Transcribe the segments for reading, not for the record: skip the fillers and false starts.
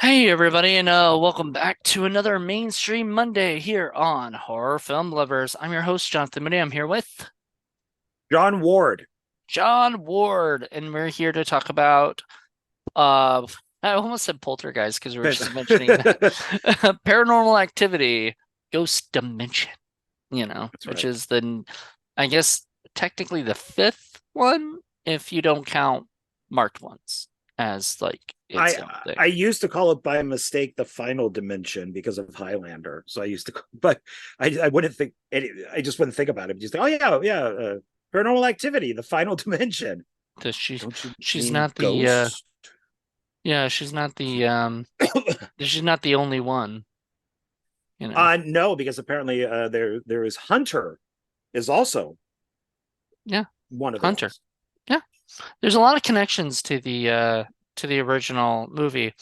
Hey everybody, and welcome back to another Mainstream Monday here on Horror Film Lovers. I'm your host, Jonathan Moody. I'm here with John Ward. John Ward, and we're here to talk about uh I almost said Poltergeist because we were That's just mentioning that Paranormal Activity, Ghost Dimension, which right. is I guess technically the fifth one if you don't count marked ones as like its I own thing. I used to call it by mistake the final dimension because of Highlander. So I used to, but I wouldn't think. I just wouldn't think about it. Just think, oh yeah, Paranormal Activity, the final dimension. Does she Don't you she's mean not the Ghost? yeah, she's not the only one, you know. No, because apparently there is Hunter is also Yeah, one of the Hunter. ones. Yeah. There's a lot of connections to the original movie.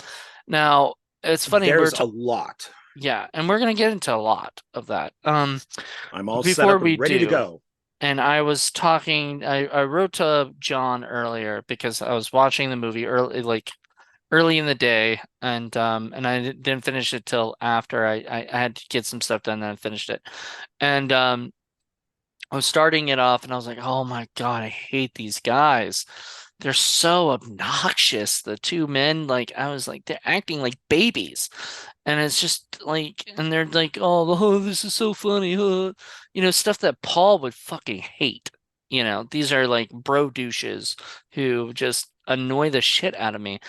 Now, it's funny There's a lot. yeah, and we're gonna get into a lot of that. I'm all set Before up we and ready to do, go. and I wrote to John earlier because I was watching the movie early in the day, and I didn't finish it till after I had to get some stuff done, and I finished it. And I was starting it off and I was like, oh my God, I hate these guys. They're so obnoxious. The two men, like, I was like, they're acting like babies. And it's just like, and they're like, oh, this is so funny. Stuff that Paul would fucking hate. These are like bro douches who just annoy the shit out of me.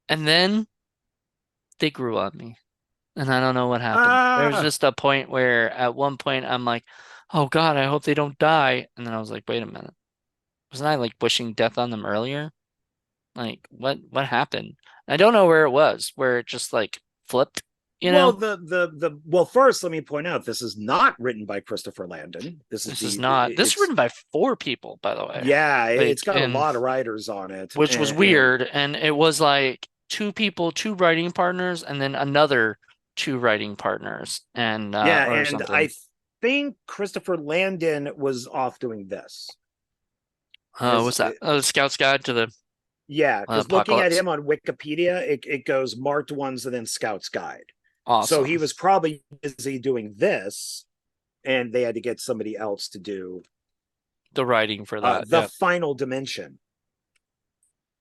And then they grew on me. And I don't know what happened. There was Ah, just a point where at one point I'm like, oh God, I hope they don't die. And then I was like, wait a minute. Wasn't I like wishing death on them earlier? Like what happened? I don't know where it was, where it just like flipped, you well, know? well, first let me point out this is not written by Christopher Landon. This is not this is It's written by four people, by the way. yeah, it's Like got a and lot of writers on it, which was and weird. And it was like two people, two writing partners, and then another two writing partners and yeah, or and I something. think Christopher Landon was off doing this What's because that? The Scout's Guide to the yeah, because looking at Apocalypse. him on Wikipedia, it goes marked ones and then Scout's Guide. So he Awesome. was probably busy doing this, and they had to get somebody else to do The writing for that. the Yeah. final dimension.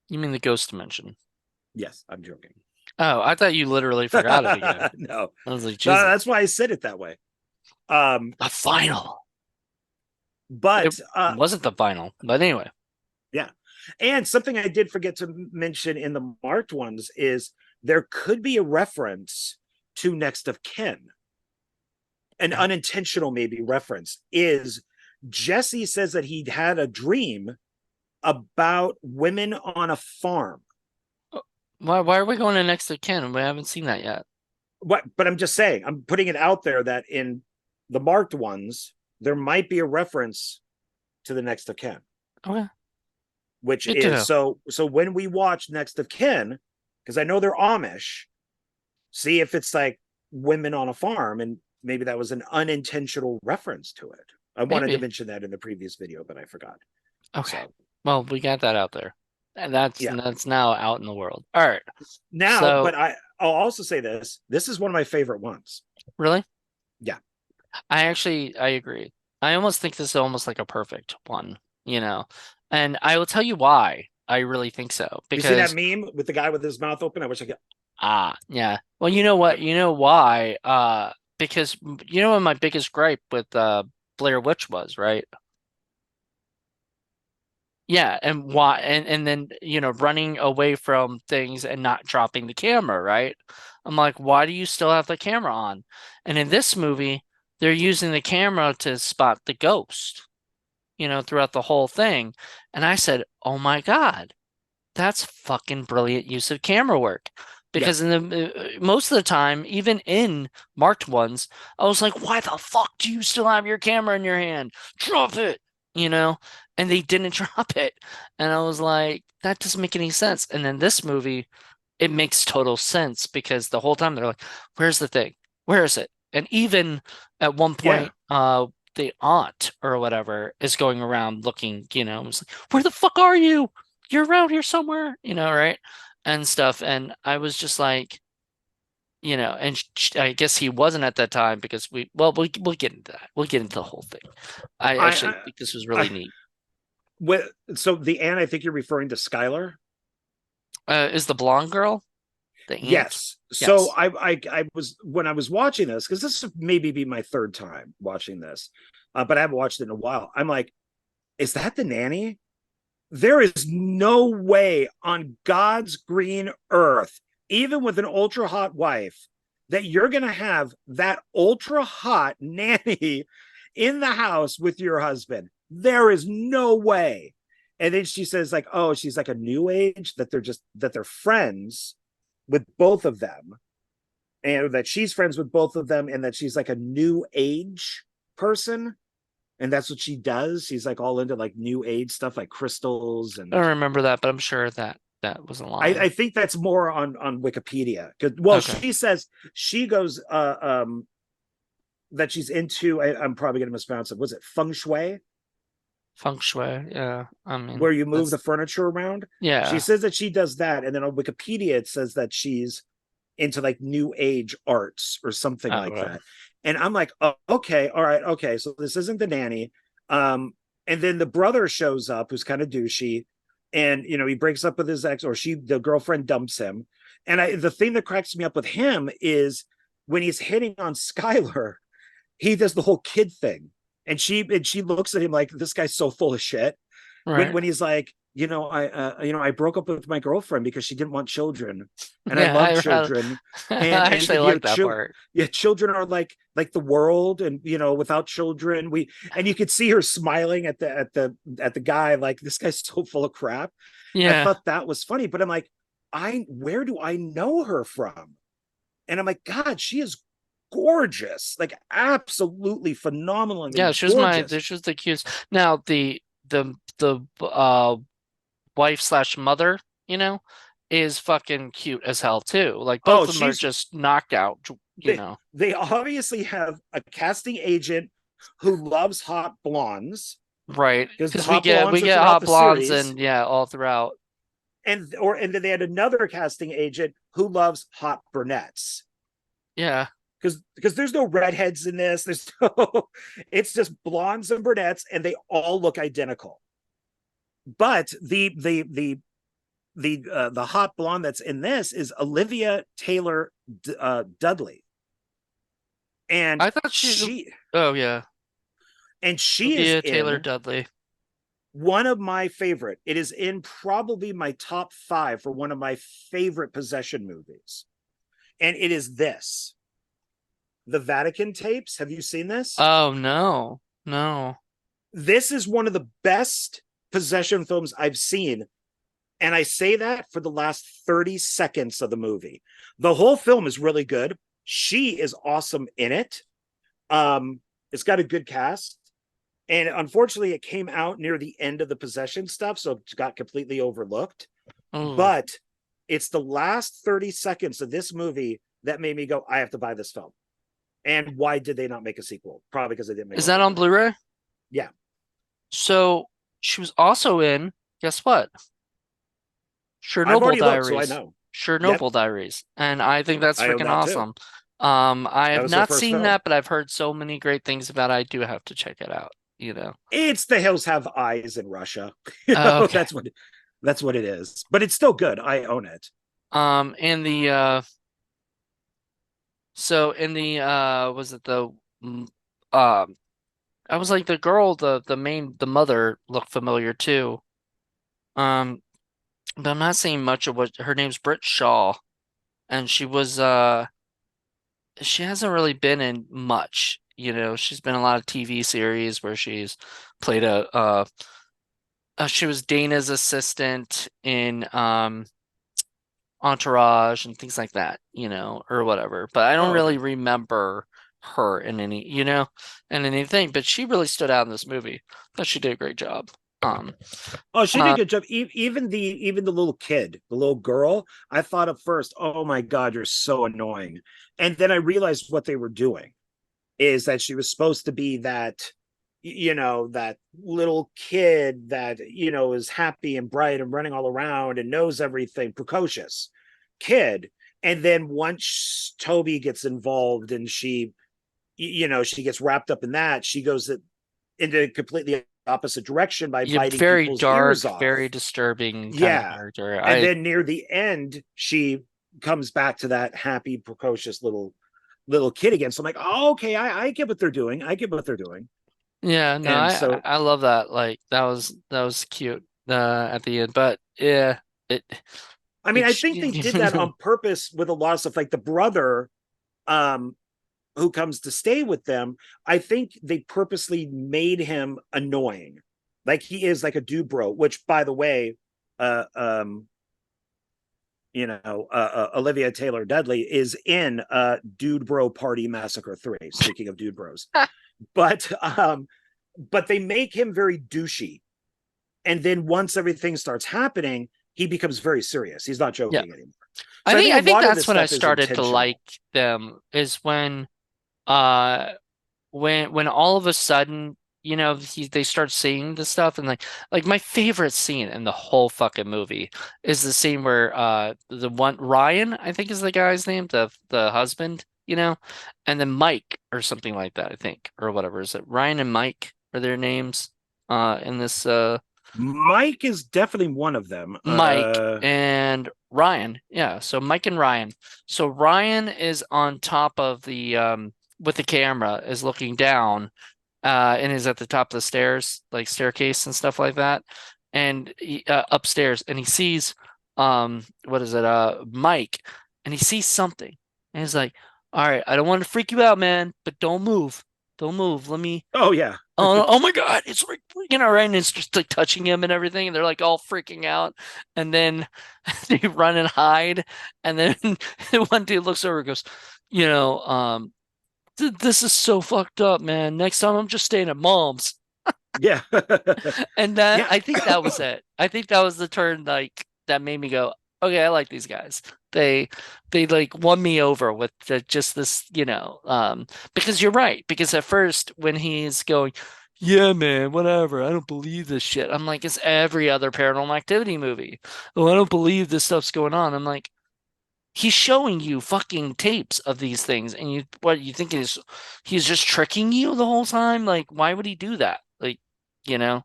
You mean the Ghost Dimension? Yes, I'm joking. Oh, I thought you literally forgot it again. No, I was like, that's Jesus. why I said it that way. Um, The final. It but wasn't the final, but anyway. yeah, and something I did forget to mention in the marked ones is there could be a reference to next of kin. An unintentional maybe reference is Jesse says that he had a dream about women on a farm. Why are we going to next of kin? We haven't seen that yet. What? But I'm just saying, I'm putting it out there that in the marked ones, there might be a reference to the next of kin, Okay. which Good to is know. so when we watch next of kin, because I know they're Amish, see if it's like women on a farm, and maybe that was an unintentional reference to it. I wanted to Maybe. mention that in the previous video, but I forgot. Okay. So Well, we got that out there. And yeah. that's now out in the world. All right. Now, So, but I'll also say this. This is one of my favorite ones. really? Yeah. I agree. I almost think this is almost like a perfect one, you know. And I will tell you why I really think so. You see that Because meme with the guy with his mouth open? I wish I could. yeah. Well, you know what? You know why? Because you know what my biggest gripe with Blair Witch was, right? Yeah, and why and then, running away from things and not dropping the camera, right? I'm like, why do you still have the camera on? And in this movie, they're using the camera to spot the ghost, throughout the whole thing. And I said, "Oh my God, that's fucking brilliant use of camera work." Yeah. Because in the most of the time, even in marked ones, I was like, "Why the fuck do you still have your camera in your hand? Drop it!" You know? And they didn't drop it. And I was like, that doesn't make any sense. And then this movie, it makes total sense because the whole time they're like, "Where's the thing? Where is it?" And even at one Yeah. point, the aunt or whatever is going around looking, it's like, "Where the fuck are you? You're around here somewhere," right? And stuff. And I was just like, and I guess he wasn't at that time because we'll get into that. We'll get into the whole thing. I I, actually I, think this was I really neat. so the Anne, I think you're referring to Skylar. Is the blonde girl the aunt? Yes. So Yes. I was when I was watching this, because this maybe be my third time watching this, but I haven't watched it in a while. I'm like, is that the nanny? There is no way on God's green earth, even with an ultra hot wife, that you're gonna have that ultra hot nanny in the house with your husband. There is no way. And then she says, like, oh, she's like a new age, that they're friends with both of them, and that she's friends with both of them, and that she's like a new age person, and that's what she does. She's like all into like new age stuff, like crystals. I don't And remember that, but I'm sure that was a I line. think that's more on Wikipedia. Well, Okay. she says she goes that she's into. I'm probably going to mispronounce it. Was it feng shui, Feng shui. Yeah. I where mean, you move the that's furniture around? She yeah. says that she does that, and then on Wikipedia it says that she's into like new age arts or something Oh, like right. that. And I'm like, oh, okay, all right, okay. So this isn't the nanny. Um, and then the brother shows up, who's kind of douchey, and he breaks up with his ex, or the girlfriend dumps him. And the thing that cracks me up with him is when he's hitting on Skylar, he does the whole kid thing, and she looks at him like, this guy's so full of shit. when Right. when he's like, I broke up with my girlfriend because she didn't want children, and I Yeah, love children. I actually like that part. Yeah, children are like the world, and without children, and you could see her smiling at the guy, like, this guy's so full of crap. I Yeah. thought that was funny, but I'm like, where do I know her from? And I'm like, God, she is gorgeous, like absolutely Yeah, phenomenally she was gorgeous. she was the cutest. Now the wife slash mother, you know, is fucking cute as hell too. Like Oh, both of them are she's just knocked out, you they know. they obviously have a casting agent who loves hot blondes, Right. because the Because we hot get we blondes are get throughout hot the blondes series. and yeah, all throughout. And then they had another casting agent who loves hot brunettes, Yeah. because there's no redheads in this. There's no It's just blondes and brunettes, and they all look identical. But the hot blonde that's in this is Olivia Taylor Dudley, and I thought she she Oh yeah. and she is Olivia Taylor in Dudley. one of my favorite. It is in probably my top 5 for one of my favorite possession movies. And it is this, the Vatican tapes. Have you seen this? Oh no. No. This is one of the best possession films I've seen. And I say that for the last 30 seconds of the movie. The whole film is really good. She is awesome in it. It's got a good cast. And unfortunately, it came out near the end of the possession stuff, so it got completely overlooked. Ooh. But it's the last 30 seconds of this movie that made me go, I have to buy this film. And why did they not make a sequel? Probably because they didn't make Is a lot that of on money. Blu-ray? Yeah. So she was also in, guess what? I've Chernobyl already looked, so I Diaries. know. Yep. Chernobyl Diaries. And I think that's I own freaking that too. awesome. I That have was her not first seen film. that, but I've heard so many great things about it. I do have to check it out, you know. It's The Hills Have Eyes in Russia. Okay. That's what it is. But it's still good. I own it. In the so in the was it the mm, um I was like the girl, the mother looked familiar too. Um, but I'm not seeing much of what her name's Britt Shaw, and she hasn't really been in much. You know, she's been in a lot of TV series where she's played she was Dana's assistant in Entourage and things like that, you know, or whatever. But I don't Oh, really okay. remember her in any, in anything. But she really stood out in this movie. I thought she did a great job. Um, Oh, she did a uh, good job. Even the little kid, the little girl, I thought at first, oh my God, you're so annoying. And then I realized what they were doing is that she was supposed to be that little kid that is happy and bright and running all around and knows everything, precocious kid. and then once Toby gets involved and she gets wrapped up in that, she goes into a completely opposite direction by Yeah, biting very people's ears dark, off. very disturbing kind of Yeah. character. And then near the end, she comes back to that happy, precocious little kid again. So I'm like, oh, okay, I get what they're doing. I get what they're doing. Yeah, no, And I so, I love that. Like that was cute at the end. But yeah, it I mean, it I think they did that on purpose with a lot of stuff, like the brother, um, who comes to stay with them. I think they purposely made him annoying. Like he is like a dude bro, which by the way, uh, um, Olivia Taylor Dudley is in Dude Bro Party Massacre 3. Speaking of dude bros, but but they make him very douchey, and then once everything starts happening, he becomes very serious. He's not yeah. joking anymore. I So I think think a I think lot of that's this when I stuff is started to like intentional. them is uh when all of a sudden, they start seeing the stuff and like my favorite scene in the whole fucking movie is the scene where the one Ryan, I think is the guy's name, the husband, and then Mike or something like that, I think, or whatever. Is it Ryan and Mike are their names in this Mike is definitely one of them. Mike and Ryan. Yeah, so Mike and Ryan. So Ryan is on top of the with the camera is looking down and is at the top of the stairs, like staircase and stuff like that. And upstairs and he sees what is it? Mike, and he sees something. And he's like, "All right, I don't want to freak you out, man, but don't move. Don't move. Let me Oh yeah, Oh my God, it's like, right? And it's just like touching him and everything, and they're like all freaking out. And then they run and hide. And then one dude looks over and goes, this is so fucked up, man. Next time I'm just staying at mom's. yeah, And that yeah. I think that was it. I think that was the turn like that made me go, okay, I like these guys. They they like won me over with just this, because you're right. Because at first when he's going, yeah, man, whatever, I don't believe this shit. I'm like, it's every other Paranormal Activity movie. Oh, I don't believe this stuff's going on. I'm like, he's showing you fucking tapes of these things, and what you think is he's just tricking you the whole time? Like, why would he do that? Like, you know,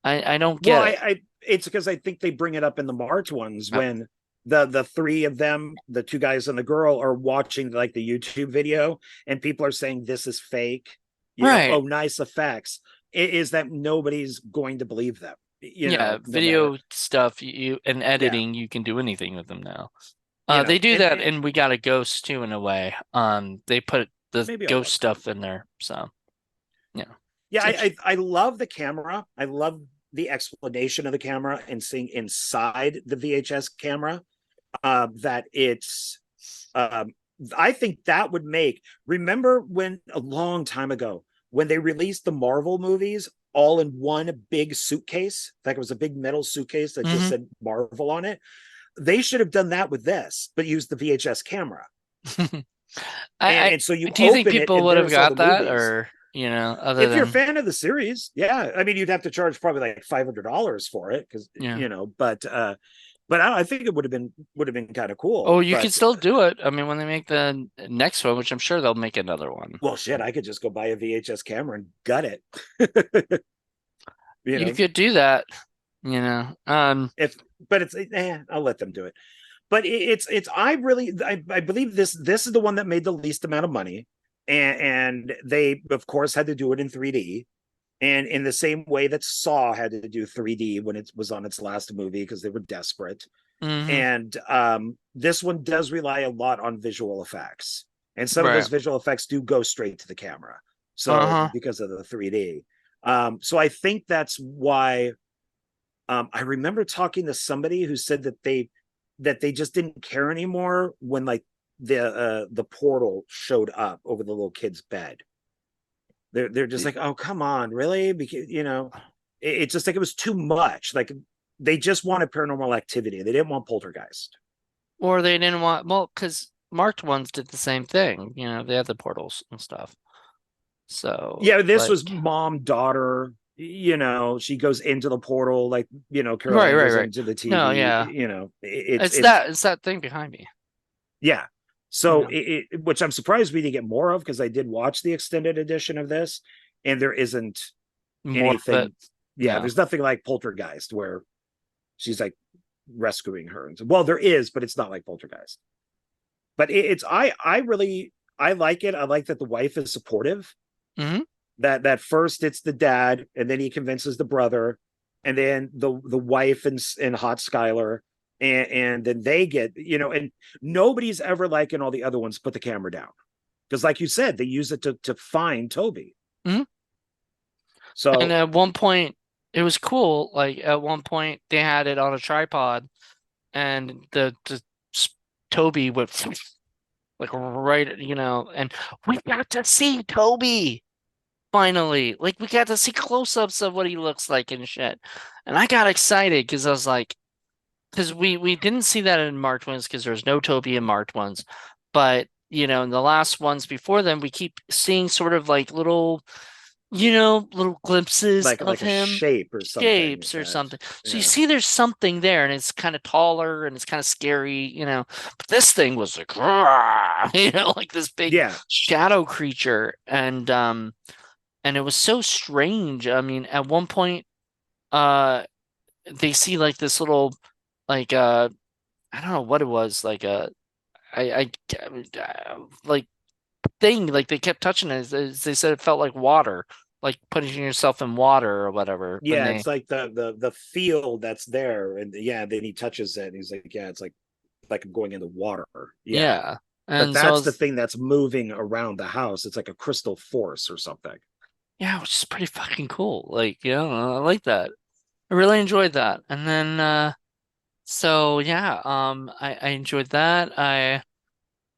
I don't Well, get it. it's because I think they bring it up in the March ones Uh, when the three of them, the two guys and the girl, are watching like the YouTube video, and people are saying this is fake. Right. Oh, nice effects. It is that nobody's going to believe them. Yeah, No matter. video stuff you and Yeah, editing, you can do anything with them now. you They know, do and, that, and and we got a ghost too in a way. They put the maybe I'll ghost look. stuff in there, so yeah. Yeah, It's I love the camera. I love the explanation of the camera and seeing inside the VHS camera. That it's I think that would make, remember when a long time ago when they released the Marvel movies all in one big suitcase, like it was a big metal suitcase that just hmm said Marvel on it. They should have done that with this, but used the VHS camera. and I and so you do you think open it people and would have there's all got the that, movies. or other If you're a than fan of the series, yeah, I mean, you'd have to charge probably like $500 for it because yeah. but I think it would have been kind of Oh, cool. you could But still do it. I mean, when they make the next one, which I'm sure they'll make another one. well, shit, I could just go buy a VHS camera and gut it. you You know, could do that, you know. if but I'll let them do it. But it's I believe this is the one that made the least amount of money, and they of course had to do it in 3D. And in the same way that Saw had to do 3D when it was on its last movie because they were desperate. hmm And this one does rely a lot on visual effects, and some of those Right. visual effects do go straight to the camera. So Uh-huh. because of the 3D, so I think that's why. I remember talking to somebody who said that they just didn't care anymore when like the portal showed up over the little kid's bed. They're just like, oh come on, really? Because it's just like it was too much. Like they just wanted Paranormal Activity. They didn't want Poltergeist. Or they didn't want, well, because marked ones did the same thing. They had the portals and stuff. So, Yeah, this was like, mom daughter. She goes into the portal like right, Caroline right, goes right. into the No, TV. yeah. It's It's that thing behind me. Yeah. You So know, which I'm surprised we didn't get more of because I did watch the extended edition of this, and there isn't more of it. anything. Yeah, Yeah. there's nothing like Poltergeist where she's like rescuing her. Well, there is, but it's not like Poltergeist. But it's I really I like it. I like that the wife is supportive. Hmm. That first it's the dad, and then he convinces the brother, and then the wife and Hot Skylar, and then they get and nobody's ever like in all the other ones put the camera down because, like you said, they use it to find Toby. Hmm. And So at one point, it was cool. Like at one point, they had it on a tripod, and the Toby would like right, and we got to see Toby finally. Like we got to see close-ups of what he looks like and shit. And I got excited because I was like, because we didn't see that in Marked Ones because there's no Toby in Marked Ones, but in the last ones before them, we keep seeing sort of like little glimpses of like a him, shape or something shapes or that something. So you yeah see there's something there, and it's kind of taller and it's kind of scary. But this thing was like, like this big yeah shadow creature, and it was so strange. I mean, at one point, uh, they see like this little, like I don't know what it was, like like thing, like they kept touching it. They said it felt like water, like putting yourself in water or whatever. When yeah, they, it's like the field that's there, and yeah, then he touches it and he's like, yeah, it's like I'm going in the water. Yeah. yeah, But and so I that's the was, thing that's moving around the house. It's like a crystal force or something. yeah, which is pretty fucking cool. Like, I like that. I really enjoyed that. And then, so yeah, I enjoyed that.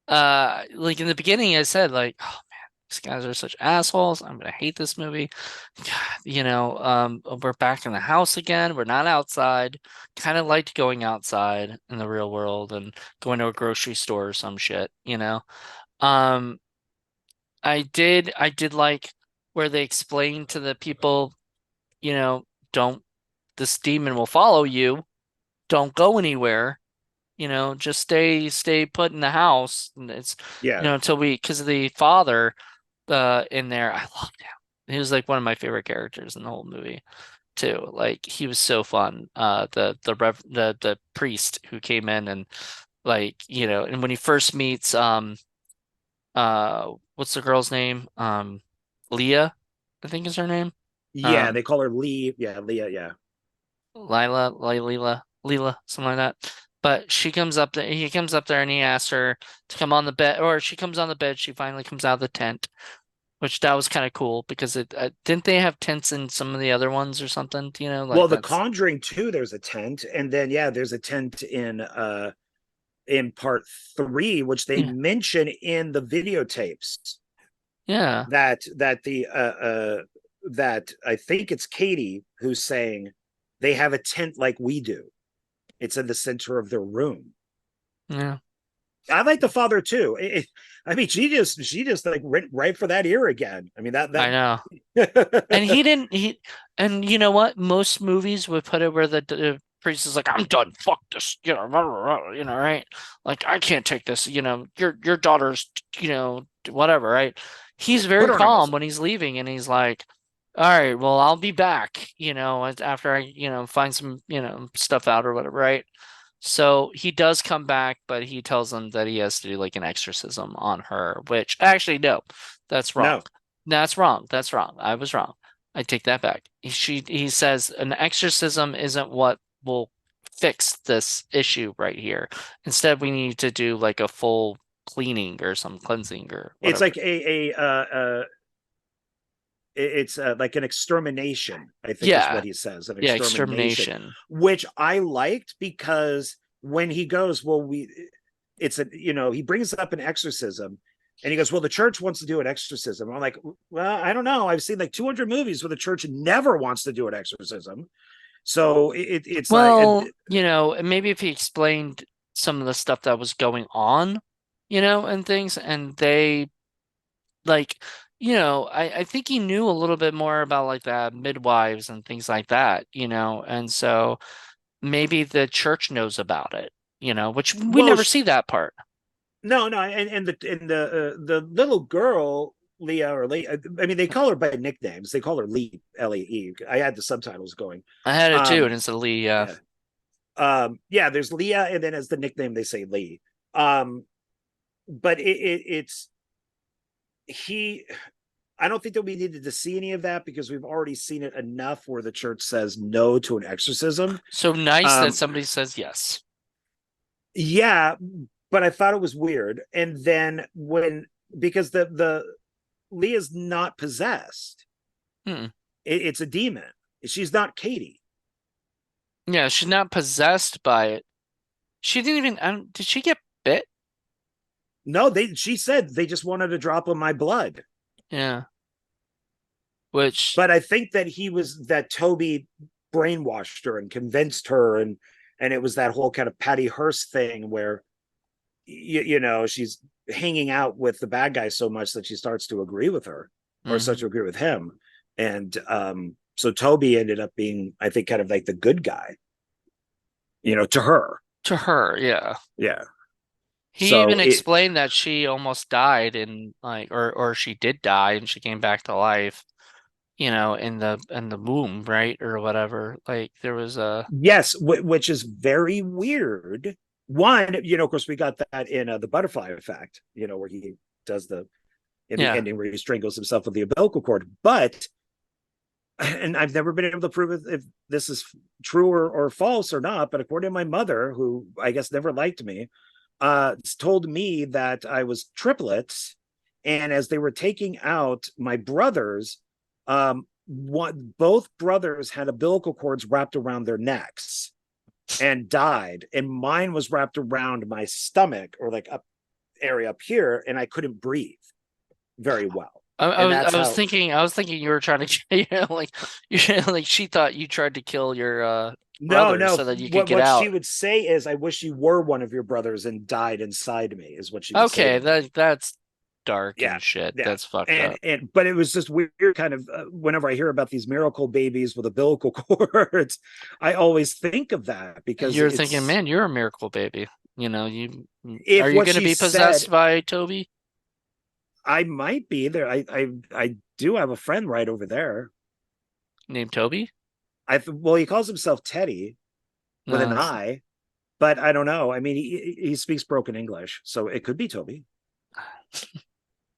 Like in the beginning, I said like, oh man, these guys are such assholes. I'm gonna hate this movie. God, we're back in the house again. We're not outside. Kind of liked going outside in the real world and going to a grocery store or some shit. Um, I did like where they explained to the people, you know, don't, this demon will follow you. Don't go anywhere. Just stay put in the house. And it's, Yeah. until because of the father in there, I loved him. He was like one of my favorite characters in the whole movie too. Like he was so fun. The priest who came in and like, and when he first meets what's the girl's name? Leah, I think is her name. Yeah, Um they call her Lee. Yeah, Leah. Yeah. Leela, something like that. But he comes up there and he asks her to come on the bed, or she comes on the bed. She finally comes out of the tent, which that was kind of cool because didn't they have tents in some of the other ones or something? Like Well, The that's, Conjuring 2, there's a tent, and then yeah, there's a tent in part 3, which they yeah, mention in the videotapes yeah, that I think it's Katie who's saying they have a tent like we do. It's in the center of their room. yeah. I like the father too. I mean, she just like went right for that ear again. I mean I know. And that he didn't. And you know what? Most movies would put it where the priest is like, "I'm done. Fuck this." Right? Like, I can't take this. Your daughter's, whatever, right? He's put very her on a calm muzzle. when he's leaving, and he's like, "All right, well, I'll be back. After I, find some, stuff out or whatever, right?" So he does come back, but he tells them that he has to do like an exorcism on her, which actually, no, that's wrong. No, That's wrong. That's wrong. I was wrong. I take that back. He says an exorcism isn't what will fix this issue right here. Instead, we need to do like a full cleaning or some cleansing or it's whatever. like it's like an extermination. I think is Yeah. what he says, an Yeah. extermination, Extermination. which I liked because when he goes, well, it's a he brings up an exorcism. And he goes, well, the church wants to do an exorcism. I'm like, well, I don't know. I've seen like 200 movies where the church never wants to do an exorcism. So it's like, Well, maybe if he explained some of the stuff that was going on, and things, and they like, I think he knew a little bit more about like the midwives and things like that, and so maybe the church knows about it, which we well, never see that part. No, and the little girl Leah or Lee. I mean, they call her by nicknames. They call her Lee, Lee. I had the subtitles going. I had it too, and Um, it's a Lee. yeah, yeah. There's Leah, and then as the nickname they say Lee. But it's he. I don't think that we needed to see any of that because we've already seen it enough where the church says no to an exorcism. So nice that Um, somebody says yes. yeah, but I thought it was weird. And then when because the Leah's not possessed, Hmm. it's a demon. She's not Katie. Yeah, she's not possessed by it. She didn't even. Did she get bit? No, they. She said they just wanted a drop of my blood. Yeah. Which, But I think that that Toby brainwashed her and convinced her, and it was that whole kind of Patty Hearst thing where she's hanging out with the bad guy so much that she starts to agree with her or starts mhm. to agree with him. And so Toby ended up being, I think, kind of like the good guy, to her. To her, yeah. Yeah. He So even explained that she almost died in like, or she did die and she came back to life, in the womb, right? Or whatever. Like there was a, yes, which is very weird. One, of course, we got that in the Butterfly Effect, where he does in the yeah. ending where he strangles himself with the umbilical cord. But, and I've never been able to prove if this is true or false or not, but according to my mother, who I guess never liked me, told me that I was triplets. And as they were taking out my brothers, both brothers had umbilical cords wrapped around their necks and died. And mine was wrapped around my stomach or like up area up here, and I couldn't breathe very well. I And was that's I was how. thinking I was thinking you were trying to like you like she thought you tried to kill your No, brother no. so that you could What get what she out. would say is, "I wish you were one of your brothers and died inside me," is what she would say to Okay, me. that's dark Yeah, and shit. yeah. That's fucked And up. but it was just weird, kind of. Whenever I hear about these miracle babies with umbilical cords, I always think of that because You're thinking, it's man, you're a miracle baby. You are if you what going to she be said, possessed by Toby I might be there. I do have a friend right over there. named Toby? Well, he calls himself Teddy with an No, I, but I don't know. I mean, he speaks broken English, so it could be Toby.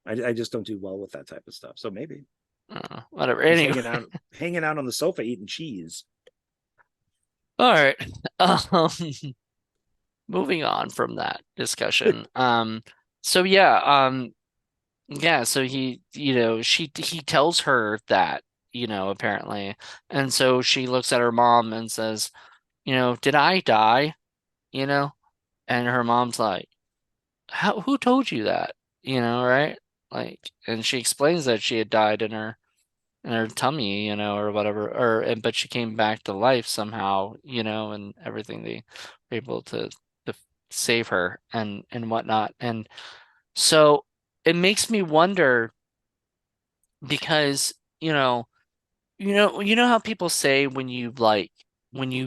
I just don't do well with that type of stuff. So maybe whatever. he's Anyway, hanging out on the sofa eating cheese. all right. Um, moving on from that discussion. So yeah, yeah, so he tells her that, apparently. And so she looks at her mom and says, "Did I die?" You know? And her mom's like, who told you that? Right? Like, and she explains that she had died in her tummy, or whatever, but she came back to life somehow, and everything they were able to save her and whatnot. And so it makes me wonder because, how people say when you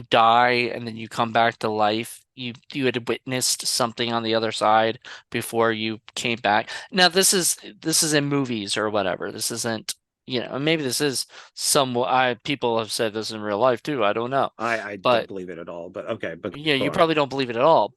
die and then you come back to life, you had witnessed something on the other side before you came back. Now this is in movies or whatever. This isn't, and maybe this is some I people have said this in real life too. I don't know. I don't But believe it at all. But okay, but yeah, go you on. probably don't believe it at all,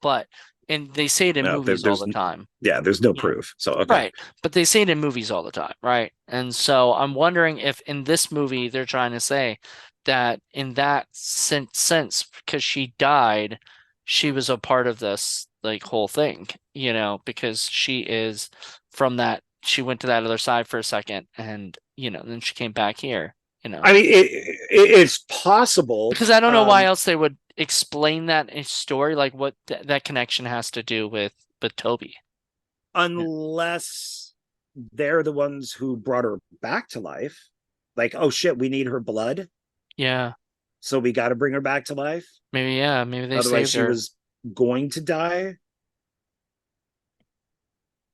and they say it in No, movies all the time. there's no proof. So okay. Right. But they say it in movies all the time, right? And so I'm wondering if in this movie they're trying to say that in that sense, because she died, she was a part of this like whole thing, because she is from that, she went to that other side for a second and, then she came back here, I mean, it's possible. because I don't know why else they would explain that in story, like what that connection has to do with Toby. Yeah. Unless they're the ones who brought her back to life. Like, oh shit, we need her blood, Yeah. so we got to bring her back to life. Maybe, yeah, maybe they Otherwise, saved she her. was going to die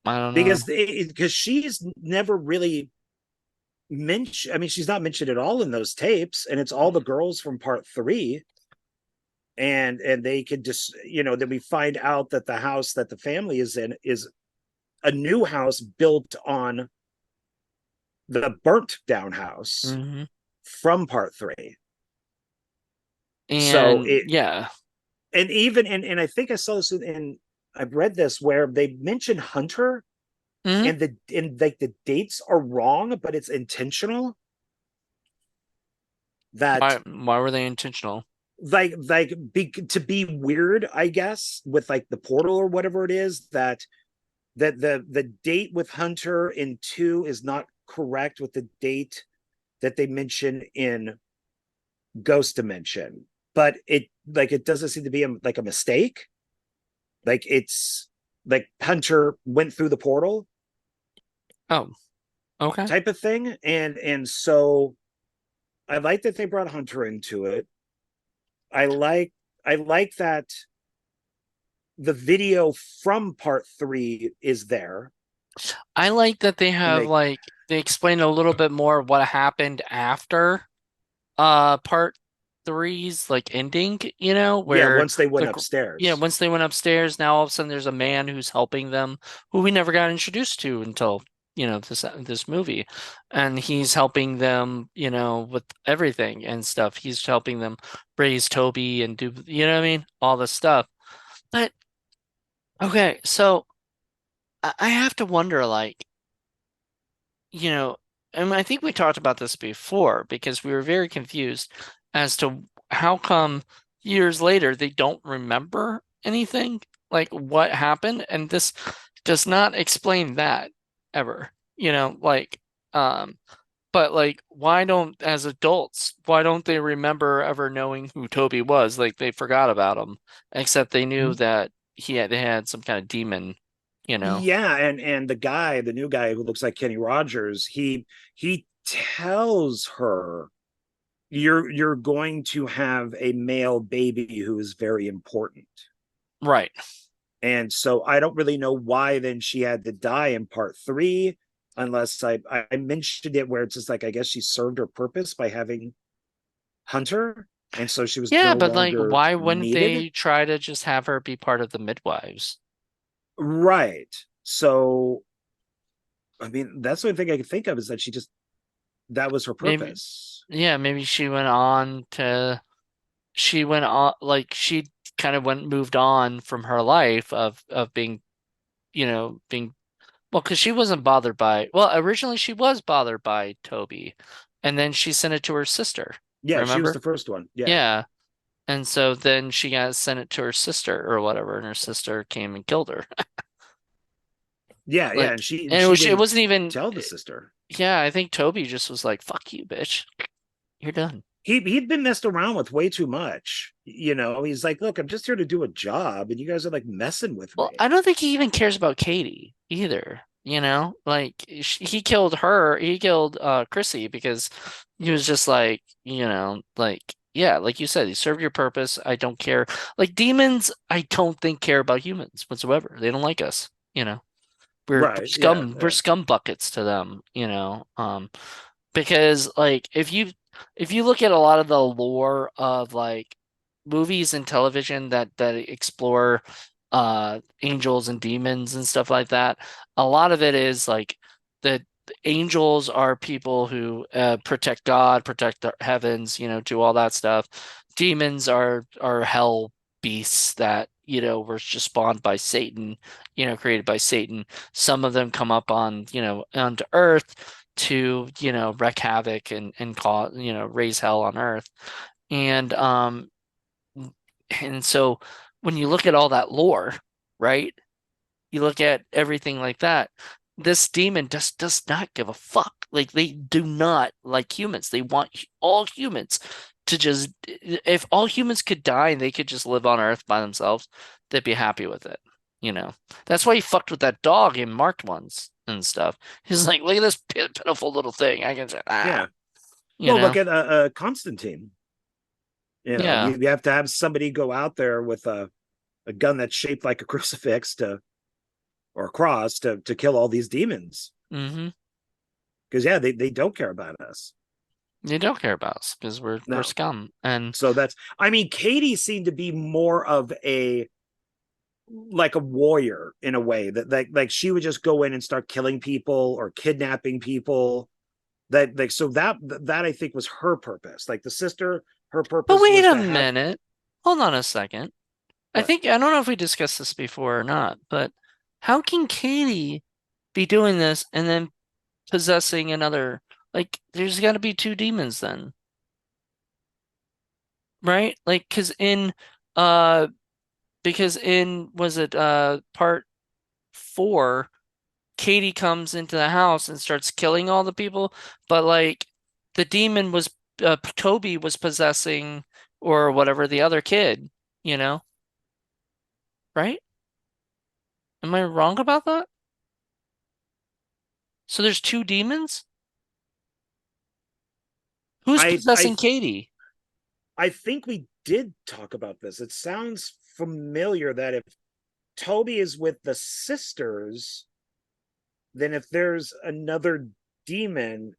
I don't know. because she's never really mentioned. I mean, she's not mentioned at all in those tapes, and it's all the girls from part three. and they could just, then we find out that the house that the family is in is a new house built on the burnt down house Hmm. from part three. So And it, yeah. and even, and I think I saw this in, I've read this where they mention Hunter, Hmm. and like the dates are wrong, but it's intentional. That Why were they intentional? to be weird, I guess, with like the portal or whatever it is, that the date with Hunter in two is not correct with the date that they mention in Ghost Dimension, but it doesn't seem to be like a mistake. Like it's like Hunter went through the portal Oh, okay. type of thing, and so I like that they brought Hunter into it. I like I like that the video from part three is there, I like that they and have like they explain a little bit more what happened after part three's like ending, yeah, where once they went the yeah, upstairs. once they went upstairs, now all of a sudden there's a man who's helping them who we never got introduced to until, this movie. And he's helping them, with everything and stuff. He's helping them raise Toby and do, you know what I mean? All this stuff. But okay, so I have to wonder like you know, and I think we talked about this before because we were very confused as to how come years later they don't remember anything, like what happened, and this does not explain that ever, um, but like as adults, why don't they remember ever knowing who Toby was? Like they forgot about him, except they knew that they had some kind of demon, you know. Yeah, and the new guy who looks like Kenny Rogers, he tells her you're going to have a male baby who is very important. Right. And so I don't really know why then she had to die in part three, unless I mentioned it where it's just like I guess she served her purpose by having Hunter, and so she was Yeah, no but like, longer why wouldn't needed. they try to just have her be part of the midwives? Right. So I mean, that's the only thing I can think of is that that was her Maybe, purpose. yeah, maybe she kind of moved on from her life of being, being, well, because she wasn't bothered well, originally she was bothered by Toby, and then she sent it to her sister, Yeah, she was remember? the first one. Yeah. Yeah, and so then she got sent it to her sister or whatever, and her sister came and killed her. Yeah, yeah, Like, and she and she it didn't wasn't even. tell the sister. Yeah, I think Toby just was like, "Fuck you, bitch. You're done." He'd been messed around with way too much. He's like, look, I'm just here to do a job, and you guys are like messing with Well, me. I don't think he even cares about Katie either, Like he killed her, he killed Chrissy because he was just like, like yeah, like you said, you serve your purpose. I don't care. Like demons, I don't think care about humans whatsoever. They don't like us, We're Right. Yeah. scum, we're scum buckets to them, because like if you look at a lot of the lore of like movies and television that explore angels and demons and stuff like that, a lot of it is like the angels are people who protect God, protect the heavens, do all that stuff. Demons are hell beasts that were just spawned by Satan, created by Satan. Some of them come up onto Earth to wreak havoc and cause raise hell on earth. And um and so when you look at all that lore, right, you look at everything like that, this demon just does not give a fuck. Like they do not like humans. They want all humans to just, if all humans could die and they could just live on earth by themselves, they'd be happy with it you know that's why he fucked with that dog in marked ones and stuff. He's like, look at this pitiful little thing. I can say, Yeah. you Well, know look at Constantine. yeah. You have to have somebody go out there with a gun that's shaped like a crucifix to or a cross to kill all these demons. Hmm. Because yeah, they don't care about us. You don't care about us because we're No. scum. And So that's, I mean, Katie seemed to be more of a, like a warrior in a way that like she would just go in and start killing people or kidnapping people. That like, so that I think was her purpose. Like the sister, her but purpose wait was a to have minute. Hold on a second. what I don't know if we discussed this before or not, but how can Katie be doing this and then possessing another? Like, there's got to be two demons then, right? Like, uh, because in was it part four, Katie comes into the house and starts killing all the people, but like the demon was Toby was possessing or whatever the other kid, you know, right? Am I wrong about that? So there's two demons? Who's I I possessing Katie? I think we did talk about this. It sounds familiar that if Toby is with the sisters, then if there's another demon,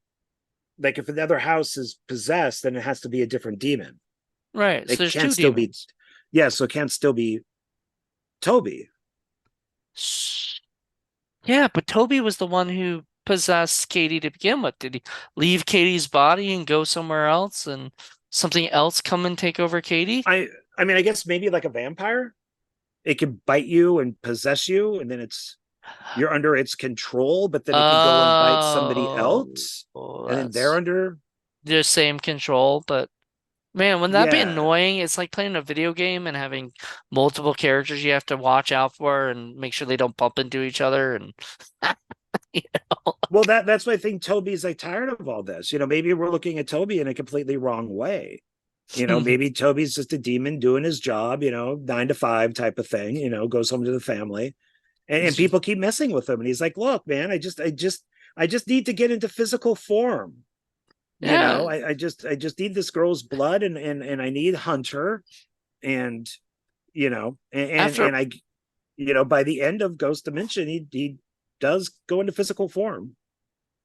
like if another house is possessed, then it has to be a different demon. Right, so It there's can't two still be, demons. yeah, so it can't still be Toby. S- Yeah, but Toby was the one who possessed Katie to begin with. Did he leave Katie's body and go somewhere else and something else come and take over Katie? I I mean, I guess maybe like a vampire. It can bite you and possess you, and then it's you're under its control, but then it can go and bite somebody Oh, else, oh, and then they're that's under. the same control, but man, wouldn't that be Yeah. annoying? It's like playing a video game and having multiple characters you have to watch out for and make sure they don't bump into each other and you know? Well, that's why I think Toby's like tired of all this. Maybe we're looking at Toby in a completely wrong way. Maybe Toby's just a demon doing his job, 9 to 5 type of thing, goes home to the family. And people keep messing with him. And he's like, look, man, I just need to get into physical form. Yeah, I just need this girl's blood and I need Hunter. And, and, after and I, by the end of Ghost Dimension, he does go into physical form.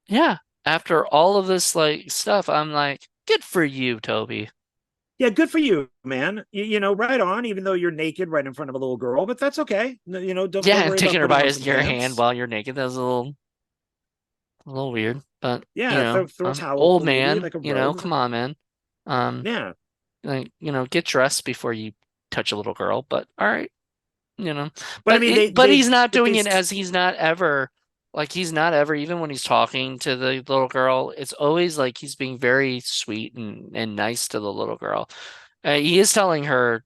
yeah, after all of this like stuff, I'm like, good for you, Toby. Yeah, good for you, man. Right on. Even though you're naked right in front of a little girl, but that's okay. Don't Yeah, and worry about taking her putting by on some your hand pants. while you're naked, that was a little weird. But Yeah, throw a I'm towel old maybe man, like a robe. come on, man. Um, Yeah. like, get dressed before you touch a little girl, but all right. you know. But I mean, But he's not but doing they it as he's not ever even when he's talking to the little girl, it's always like he's being very sweet and nice to the little girl. He is telling her,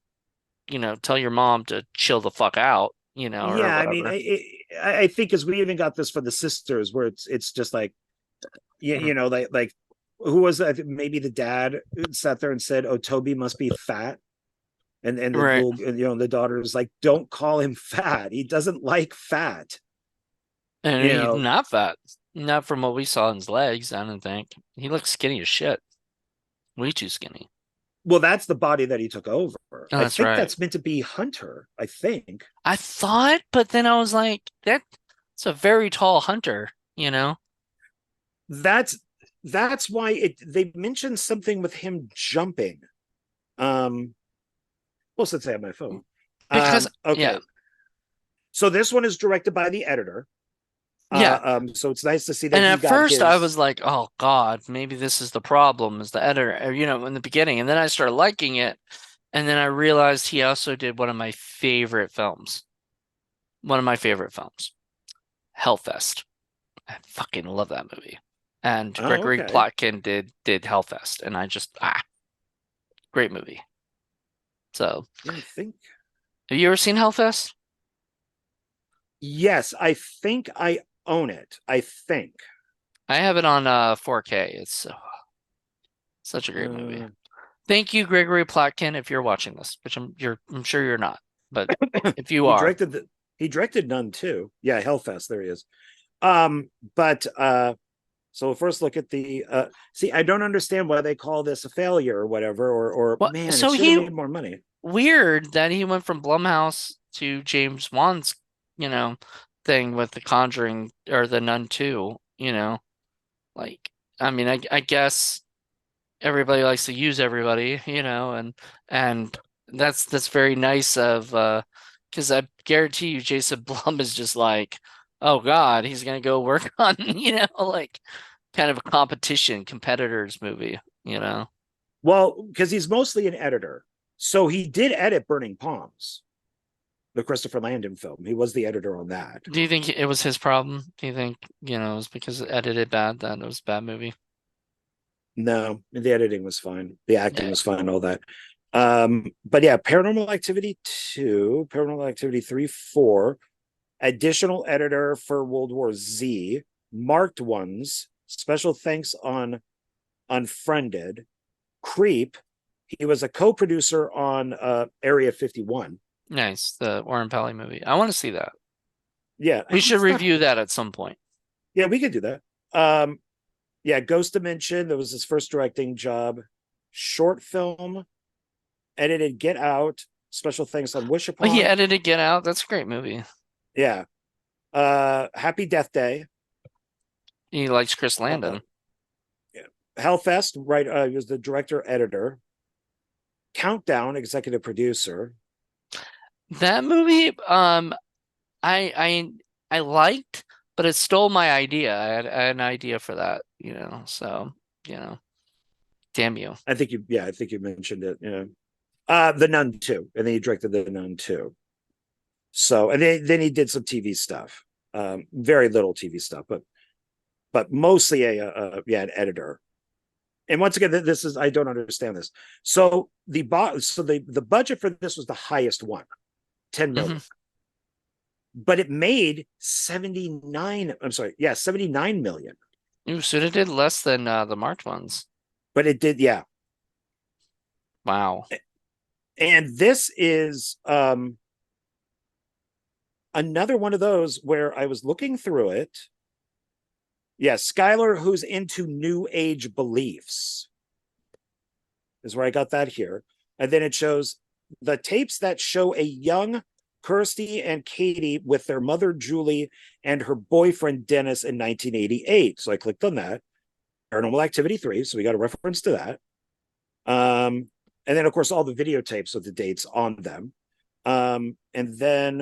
tell your mom to chill the fuck out, or yeah, I mean, whatever. I think as we even got this for the sisters, where it's just like, like who was that? Maybe the dad sat there and said, "Oh, Toby must be fat," and the Right. little, the daughter is like, "Don't call him fat. He doesn't like fat." And You he's know, not fat. Not from what we saw in his legs, I don't think. He looks skinny as shit. Way too skinny. well, that's the body that he took over. Oh, I that's think right. that's meant to be Hunter. I think I thought, but then I was like, that's a very tall hunter. that's that's why they mentioned something with him jumping. Um, well, since I have my phone. Because yeah, Okay, so this one is directed by the editor. yeah. So it's nice to see that And he at got first I his. was like, oh God, maybe this is the problem, is the editor, in the beginning. And then I started liking it. And then I realized he also did one of my favorite films. One of my favorite films, Hellfest. I fucking love that movie. And Oh, Gregory okay. Plotkin did Hellfest, and I just great movie. So, Yeah, I think. have you ever seen Hellfest? Yes, I think I own it. I think. I have it on 4K. It's such a great movie. Uh, Thank you, Gregory Plotkin, if you're watching this, which I'm sure you're not, but if you he are, directed the. He directed None too. Yeah, Hellfest. There he is. But so first look at the. See, I don't understand why they call this a failure or whatever. Or well, man, it so should have he made more money. weird that he went from Blumhouse to James Wan's, you know, thing with The Conjuring or The Nun 2, like I mean, I guess everybody likes to use everybody, and that's very nice of because I guarantee you Jason Blum is just like, oh God, he's gonna go work on, like kind of a competitors movie, you know. Well, because he's mostly an editor. So he did edit Burning Palms, the Christopher Landon film. He was the editor on that. Do you think it was his problem? Do you think, it was because it edited bad that it was a bad movie? No, the editing was fine. The acting Yeah. was fine, all that. But yeah, Paranormal Activity 2, Paranormal Activity 3, 4, additional editor for World War Z, marked ones, special thanks on Unfriended, Creep. He was a co-producer on Area 51. Nice. The Warren Pally movie. I want to see that. Yeah, We should it's not. review that at some point. Yeah, we could do that. Yeah, Ghost Dimension. That was his first directing job. Short film, edited Get Out. Special thanks on Wish Oh, he Upon. edited Get Out. That's a great movie. Yeah. Happy Death Day. He likes Chris Uh, Landon. yeah. Hellfest, right? He was the director, editor. Countdown, executive producer. That movie, I I I liked, but it stole my idea. I had an idea for that, so, you know, damn you. I think you mentioned it. Yeah. The Nun too, and then he directed The Nun too. So, and then he did some TV stuff. Very little TV stuff, but mostly an editor. And once again, this is I don't understand this. So the budget for this was the highest one, 10 Hmm. million, but it made 79. I'm sorry, yeah, 79 million. Ooh, so it did less than the March ones. But it did, yeah. Wow. And this is another one of those where I was looking through it. Yeah, Skylar, who's into new age beliefs, is where I got that here. And then it shows the tapes that show a young Kirsty and Katie with their mother Julie and her boyfriend Dennis in 1988. So I clicked on that. Paranormal Activity 3. So we got a reference to that. And then, of course, all the videotapes with the dates on them. And then,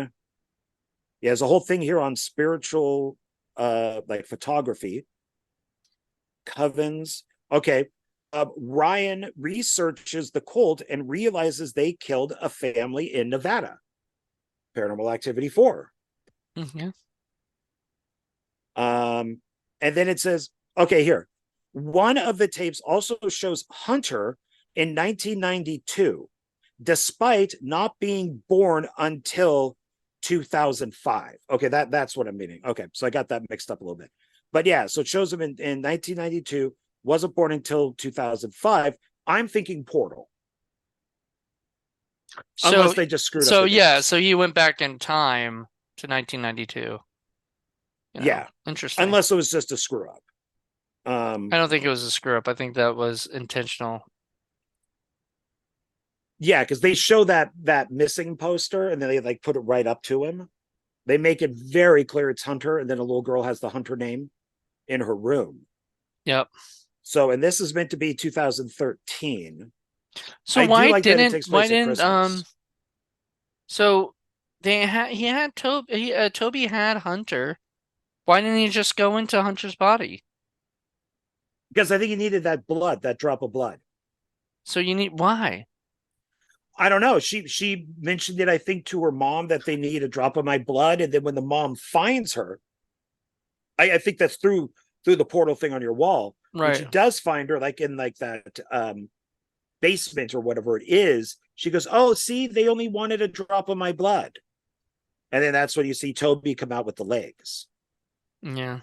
yeah, there's a whole thing here on spiritual, like photography, covens. Okay. Ryan researches the cult and realizes they killed a family in Nevada. Paranormal Activity 4. Yeah. And then it says, okay, here. One of the tapes also shows Hunter in 1992, despite not being born until 2005. Okay, that's what I'm meaning. Okay, so I got that mixed up a little bit. But yeah, so it shows him in 1992, wasn't born until 2005. I'm thinking Portal, unless So they just screwed up so the yeah, dates. so he went back in time to 1992. Yeah, Interesting. unless it was just a screw up. I don't think it was a screw up. I think that was intentional. Yeah, because they show that missing poster and then they like put it right up to him. They make it very clear it's Hunter, and then a little girl has the Hunter name in her room. Yep. So, and this is meant to be 2013. So I do like that it takes why place at didn't Christmas so they had he had Toby had Hunter. Why didn't he just go into Hunter's body? because I think he needed that blood, that drop of blood. So you need why? I don't know. She mentioned it, I think, to her mom that they need a drop of my blood, and then when the mom finds her, I think that's through the portal thing on your wall. When she Right. does find her, like in like that basement or whatever it is, she goes, "Oh, see, they only wanted a drop of my blood," and then that's when you see Toby come out with the legs. Yeah.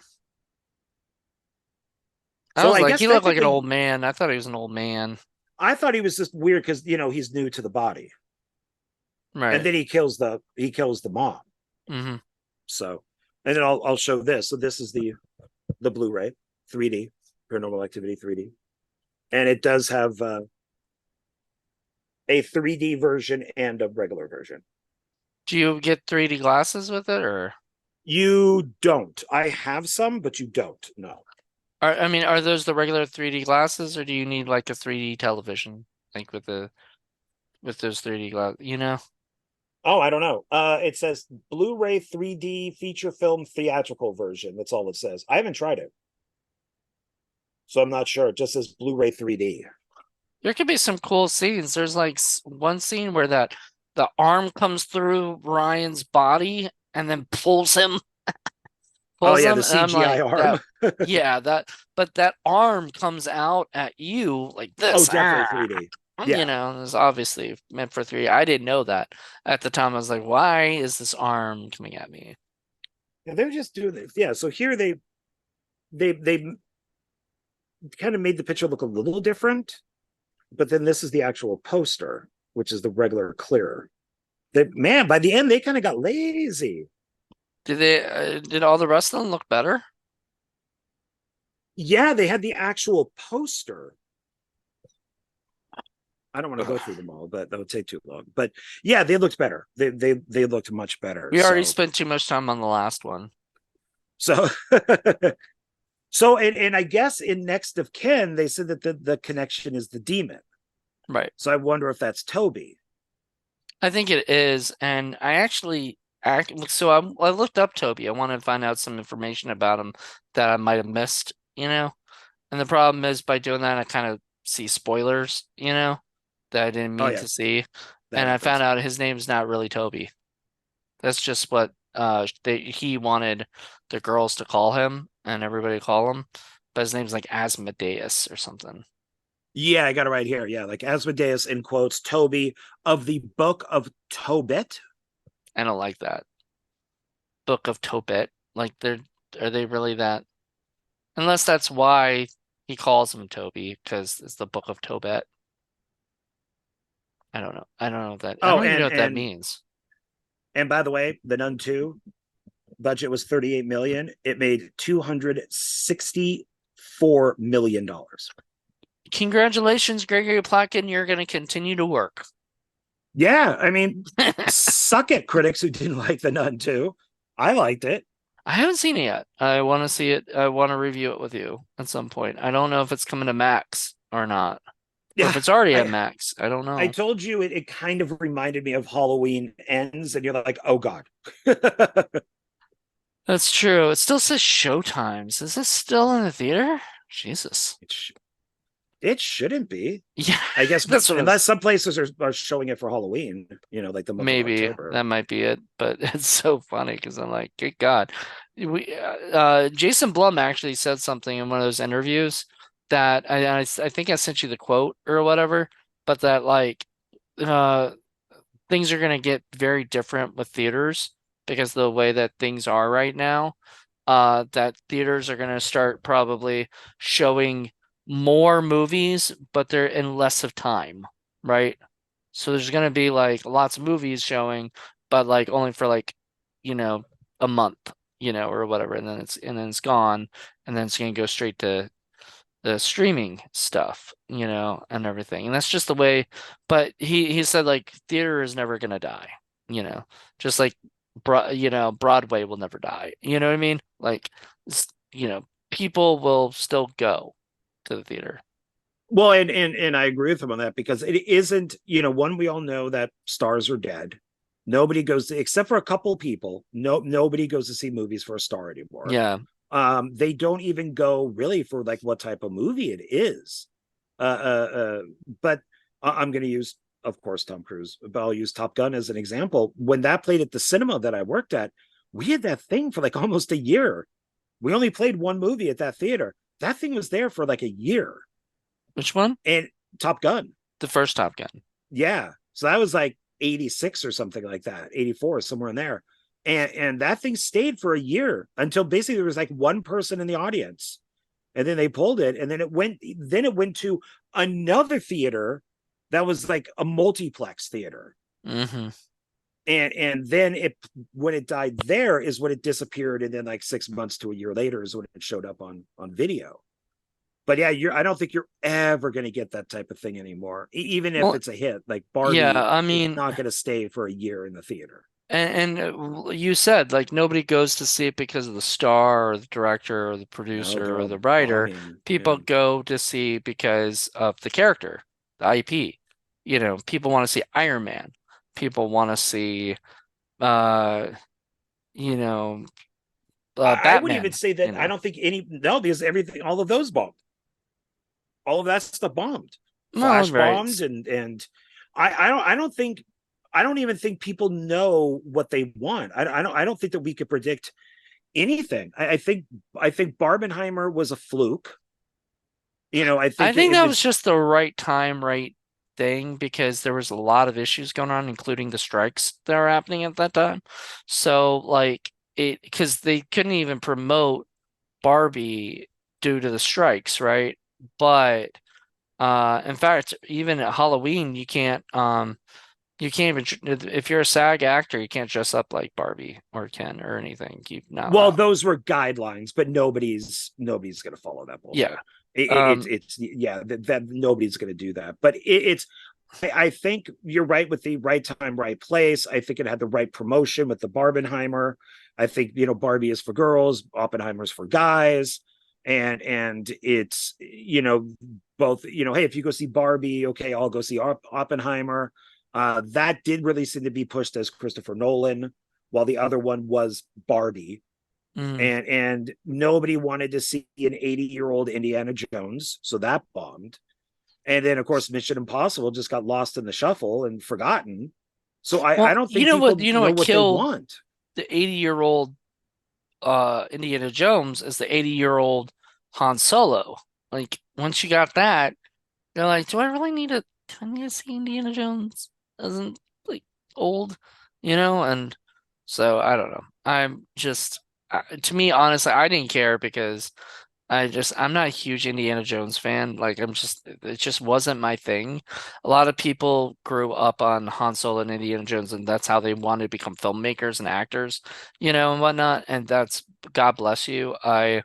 I So was I like, guess he looked like an technically, old man. I thought he was an old man. I thought he was just weird because he's new to the body, and Right. then he kills the mom. Hmm. So, and then I'll show this. So this is the Blu-ray 3D Paranormal Activity 3D, and it does have a 3D version and a regular version. Do you get 3D glasses with it or? You don't. I have some, but you don't. No. I mean, are those the regular 3D glasses, or do you need like a 3D television, like with those 3D glass? You know, Oh, I don't know. It says Blu-ray 3D feature film theatrical version. That's all it says. I haven't tried it, so I'm not sure. It just says Blu-ray 3D. there could be some cool scenes. There's like one scene where that the arm comes through Ryan's body and then Oh pulls yeah, the him, and I'm CGI like arm. that. Yeah, but that arm comes out at you like Oh, this. definitely 3D. You Yeah. know, it's obviously meant for 3. I didn't know that at the time. I was like, why is this arm coming at me? And they're just doing this. Yeah. So here they kind of made the picture look a little different, but then this is the actual poster, which is the regular clear. That man, by the end they kind of got lazy. Did all the rest of them look better? Yeah, they had the actual poster. I don't want to go through them all, but that would take too long. But yeah, they looked better. They looked much better. We already spent too much time on the last one. So so and I guess in Next of Kin they said that the connection is the demon. Right. So I wonder if that's Toby. I think it is, and I actually so I looked up Toby. I wanted to find out some information about him that I might have missed, you know. And the problem is by doing that, I kind of see spoilers, you know, that I didn't Oh mean yeah, to see. that And I found happens. out his name's not really Toby. That's just what he wanted the girls to call him and everybody to call him, but his name's like Asmodeus or something. Yeah, I got it right here. Yeah, like Asmodeus in quotes, Toby of the Book of Tobit. I don't like that. Book of Tobit. Like are they really that? Unless that's why he calls him Toby, because it's the Book of Tobit. I don't know. I don't know that. I Oh, don't even know what that means. and by the way, the Nun 2 budget was 38 million. It made 264 million dollars. Congratulations, Gregory Plotkin. You're going to continue to work. Yeah, I mean, suck it, critics who didn't like the Nun 2. I liked it. I haven't seen it yet. I want to see it. I want to review it with you at some point. I don't know if it's coming to Max or not, or Yeah, if it's already at I Max. I don't I know. told you it kind of reminded me of Halloween Ends, and you're like, oh god. That's true. It still says showtimes. Is this still in the theater? Jesus. It shouldn't be. Yeah, I guess that's what I unless was. some places are showing it for Halloween, like the month of Maybe October. that might be it, but it's so funny because I'm like, good God. Jason Blum actually said something in one of those interviews that I think I sent you the quote or whatever, but that like uh things are gonna get very different with theaters because the way that things are right now. That theaters are gonna start probably showing more movies, but they're in less of time, right? So there's gonna be like lots of movies showing, but like only for like, you know, a month, or whatever, and then it's gone, and then it's gonna go straight to the streaming stuff, and everything. And that's just the way, but he said like theater is never gonna die, you know, just like Broadway will never die. You know what I mean? Like, people will still go to the theater. Well, and I agree with him on that because it isn't, one, we all know that stars are dead. Nobody goes to, except for a couple people. Nobody goes to see movies for a star anymore. Yeah. They don't even go really for like what type of movie it is. But I'm going to use, of course, Tom Cruise, but I'll use Top Gun as an example. When that played at the cinema that I worked at, we had that thing for like almost a year. We only played one movie at that theater. That thing was there for like a year. Which one? And Top Gun. The first Top Gun. Yeah. So that was like 86 or something like that, 84, somewhere in there. And that thing stayed for a year until basically there was like one person in the audience. And then they pulled it. And then it went to another theater that was like a multiplex theater. Hmm. And then when it died there is when it disappeared. And then like 6 months to a year later is when it showed up on video. But yeah, I don't think you're ever going to get that type of thing anymore. Even if Well, it's a hit, like yeah, Barbie I is mean, not going to stay for a year in the theater. You said like nobody goes to see it because of the star or the director or the No, producer they're or all the writer. bombing. People Yeah. go to see because of the character, the IP. People want to see Iron Man. People want to see uh, you know, I would even Batman, say you that I know. don't think any no, because everything, all of those bombed. All of that stuff bombed. Well, Flash right. bombed, and I don't think, I don't even think people know what they want. I don't think that we could predict anything. I think Barbenheimer was a fluke. I I think think it that was was, just the right time, right thing because there was a lot of issues going on, including the strikes that were happening at that time. So like because they couldn't even promote Barbie due to the strikes, right? But in fact, even at Halloween, you can't even if you're a SAG actor, you can't dress up like Barbie or Ken or anything. You're not well, allowed. those were guidelines, but nobody's going to follow that Yeah. bullshit. Um, It's yeah, that nobody's going to do that. But it's I think you're right with the right time, right place. I think it had the right promotion with the Barbenheimer. I think, Barbie is for girls, Oppenheimer's for guys, and it's, both. Hey, if you go see Barbie, okay, I'll go see Oppenheimer. That did really seem to be pushed as Christopher Nolan, while the other one was Barbie, mm. and nobody wanted to see an 80-year-old Indiana Jones, so that bombed. And then, of course, Mission Impossible just got lost in the shuffle and forgotten. So I Well, don't you think know what? people You know know what what they killed want. the 80-year-old Indiana Jones is the 80-year-old Han Solo. Like once you got that, you're like, do I really need to? Do I need to see Indiana Jones? Isn't like old, And so I don't know. I'm just to me, honestly, I didn't care because I'm not a huge Indiana Jones fan. Like it just wasn't my thing. A lot of people grew up on Han Solo and Indiana Jones, and that's how they wanted to become filmmakers and actors, and whatnot. And that's God bless you. I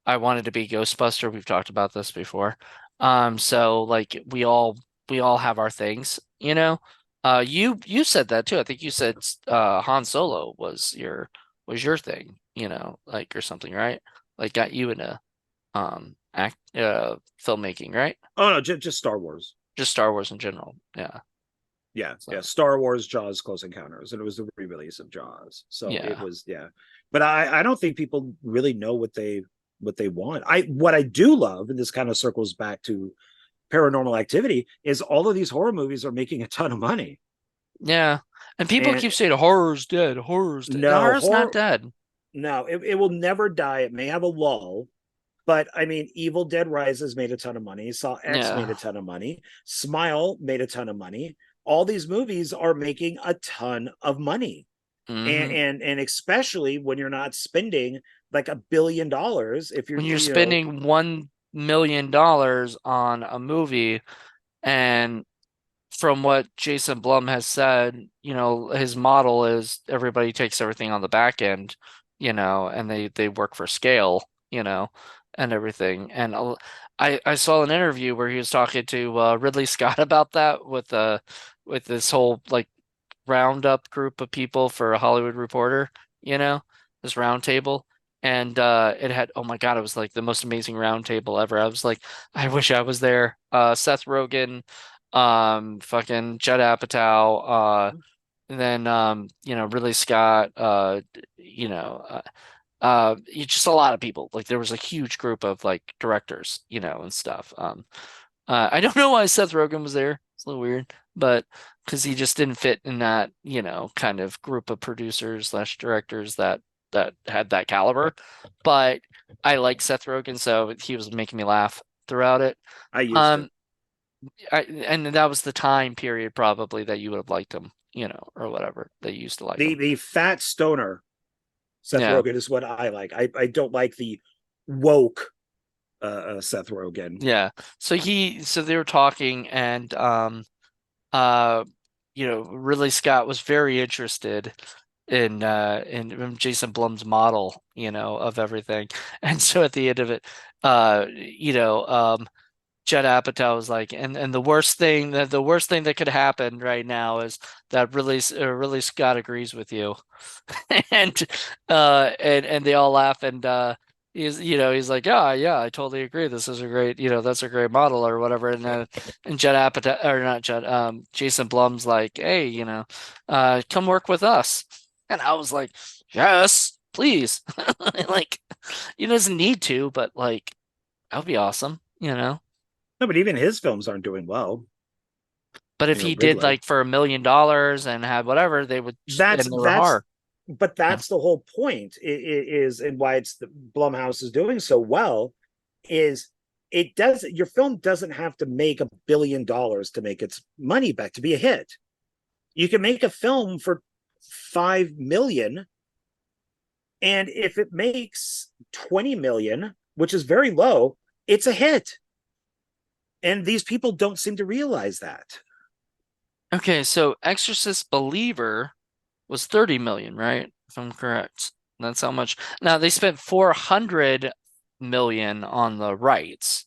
wanted to be Ghostbuster. We've talked about this before. So like we all have our things, you said that too. I think you said Han Solo was your thing, like or something, right? Like got you into act filmmaking, right? Oh no, just Star Wars. Just Star Wars in general. Yeah. Yeah, So yeah, Star Wars, Jaws, Close Encounters, and it was the re-release of Jaws. So it yeah. was, yeah. But I don't think people really know what they want. What I do love, and this kind of circles back to Paranormal Activity, is all of these horror movies are making a ton of money. Yeah. And people And keep saying horror's dead, horror's dead. no Horror's not horror, dead. no, it will never die. It may have a lull, but I mean, Evil Dead Rises made a ton of money. Saw X made Yeah. a ton of money. Smile made a ton of money. All these movies are making a ton of money, and hmm and especially when you're not spending like $1 billion. If you're, When you're spending $1 million on a movie, and from what Jason Blum has said, his model is everybody takes everything on the back end, and they work for scale, and everything. And I saw an interview where he was talking to Ridley Scott about that with this whole like roundup group of people for a Hollywood Reporter, this round table. And it had, oh my God, it was like the most amazing round table ever. I was like, I wish I was there. Seth Rogen, fucking Judd Apatow, and then Ridley Scott, just a lot of people. Like there was a huge group of like directors, and stuff. I don't know why Seth Rogen was there. It's a little weird, but because he just didn't fit in that, kind of group of producers slash directors that had that caliber. But I like Seth Rogen, so he was making me laugh throughout it. I used to. Um, and that was the time period probably that you would have liked him, or whatever that you used to like The him. the fat stoner Seth Yeah. Rogen is what I like. I don't like the woke Seth Rogen. Yeah. So they were talking and uh Ridley Scott was very interested in Jason Blum's model, of everything. And so at the end of it, Judd Apatow was like, and the worst thing that could happen right now is that really Scott agrees with you, and and they all laugh, and he's like, yeah, yeah, I totally agree. This is a great, that's a great model or whatever. And Judd Apatow, or not Judd, Jason Blum's like, hey, come work with us. And I was like, yes, please. Like, he doesn't need to, but like, that would be awesome. No, but even his films aren't doing well. But if he did Ridley. like for $1 million and had whatever, That's and they were that's hard. but Yeah. that's the whole point is and why it's the Blumhouse is doing so well is it does your film doesn't have to make $1 billion to make its money back to be a hit. You can make a film for 5 million, and if it makes 20 million, which is very low, it's a hit. And these people don't seem to realize that. Okay, so Exorcist Believer was 30 million, right? If I'm correct. That's how much. Now they spent 400 million on the rights,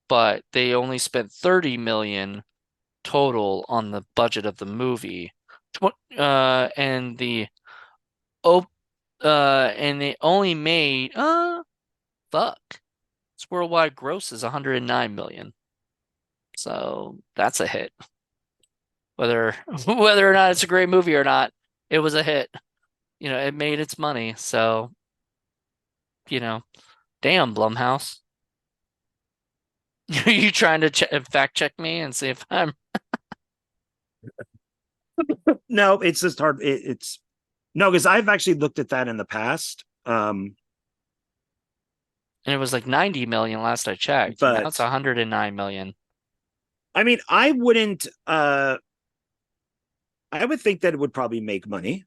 but they only spent 30 million total on the budget of the movie. And the op and they only made fuck. Its worldwide gross is 109 million. So that's a hit. Whether whether or not it's a great movie or not, it was a hit. It made its money. So, you know, damn, Blumhouse. Are you trying to fact check me and see if I'm? No, it's just hard. It's no, because I've actually looked at that in the past. And it was like 90 million last I checked. Now it's But 109 million. I mean, I wouldn't. I would think that it would probably make money.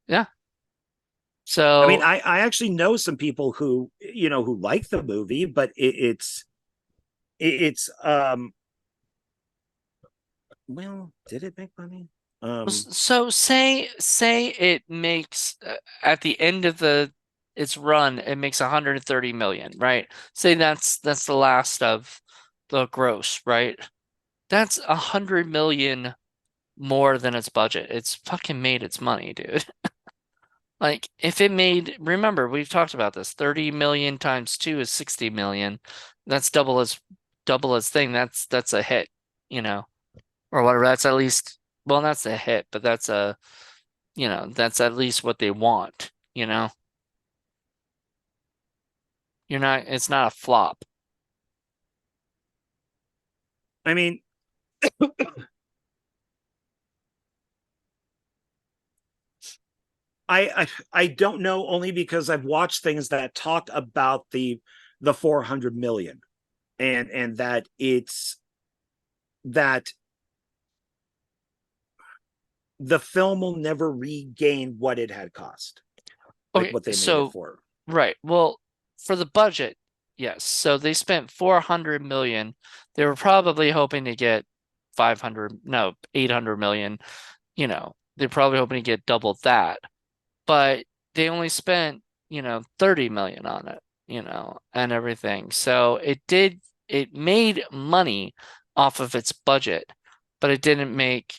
Yeah. I mean, So, I actually know some people who who like the movie, but it's well, did it make money? so say it makes at the end of its run, it makes 130 million, right? Say that's the last of the gross, right? That's 100 million more than its budget. It's fucking made its money, dude. Like if it made, remember, we've talked about this. 30 million times 2 is 60 million. That's double its thing. That's a hit, you know, or whatever. That's at least, well, that's a hit, but that's at least what they want. It's not a flop. I mean, I don't know only because I've watched things that talk about the 400 million and that it's that the film will never regain what it had cost, like Okay, what they made it so for. right. Well, for the budget, yes. So they spent 400 million. They were probably hoping to get 500, no, 800 million. They're probably hoping to get double that. But they only spent, 30 million on it, and everything. So it made money off of its budget, but it didn't make,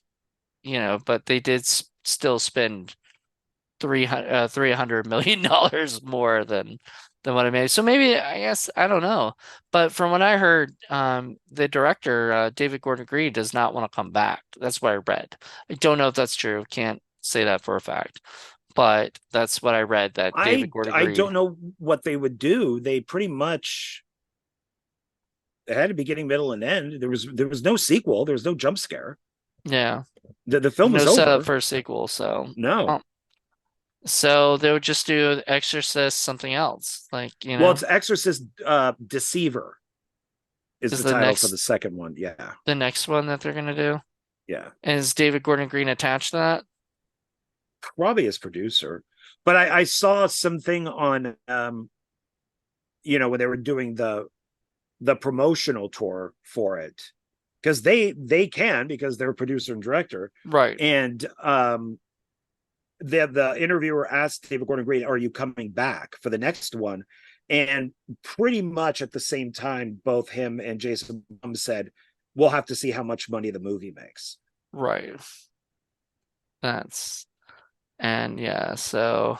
but they did still spend 300 million dollars more than what I made. So maybe, I guess, I don't know. But from what I heard, the director, David Gordon Green, does not want to come back. That's what I read. I don't know if that's true. Can't say that for a fact. But that's what I read, that David Gordon I Green. don't know what they would do. They pretty much had a beginning, middle, and end. There was no sequel. There was no jump scare. Yeah. The film No was setup over. for a sequel. So, No. well, so they would just do Exorcist something else. Like, Well, it's Exorcist Deceiver is is the title for the the second one. Yeah. next one that they're gonna do. Yeah. And is David Gordon Green attached to that? Probably as producer. But I saw something on when they were doing the promotional tour for it. Because they can, because they're producer and director. Right. And the interviewer asked David Gordon Green, "Are you coming back for the next one?" And pretty much at the same time, both him and Jason Blum said, "We'll have to see how much money the movie makes." Right. That's and yeah, so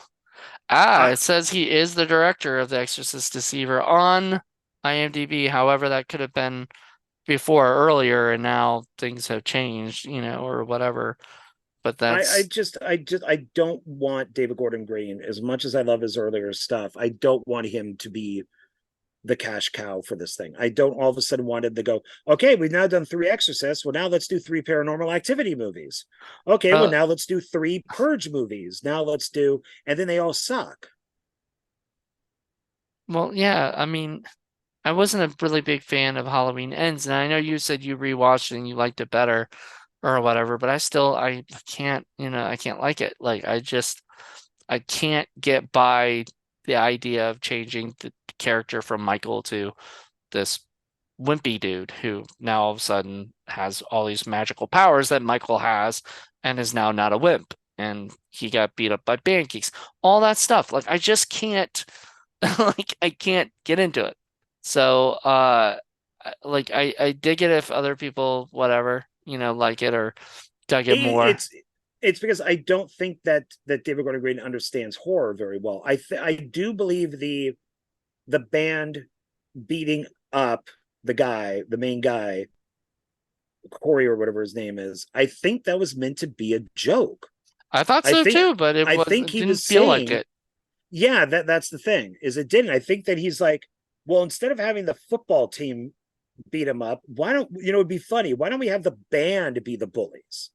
I it says he is the director of The Exorcist Deceiver on IMDb. However, that could have been before earlier, and now things have changed, or whatever. But I that's just I don't want David Gordon Green, as much as I love his earlier stuff. I don't want him to be the cash cow for this thing. I don't all of a sudden wanted to go, okay, we've now done 3 Exorcists. Well, now let's do 3 Paranormal Activity movies. Okay, well, uh, now let's do 3 Purge movies. Now let's do, and then they all suck. well, yeah. I mean, I wasn't a really big fan of Halloween Ends, and I know you said you rewatched it and you liked it better or whatever, but I can't, I can't like it. Like I can't get by the idea of changing the character from Michael to this wimpy dude who now all of a sudden has all these magical powers that Michael has and is now not a wimp. And he got beat up by pancakes. All that stuff. Like I just can't like I can't get into it. So like I dig it if other people whatever, like it or dug it It, more. it's because I don't think that David Gordon Green understands horror very well. I do believe the band beating up the main guy, Corey or whatever his name is. I think that was meant to be a joke. I thought I so think too, but it it didn't was feel like saying, it. yeah, that's the thing, is it didn't. I think that he's like, well, instead of having the football team beat him up, why don't it'd be funny? Why don't we have the band be the bullies?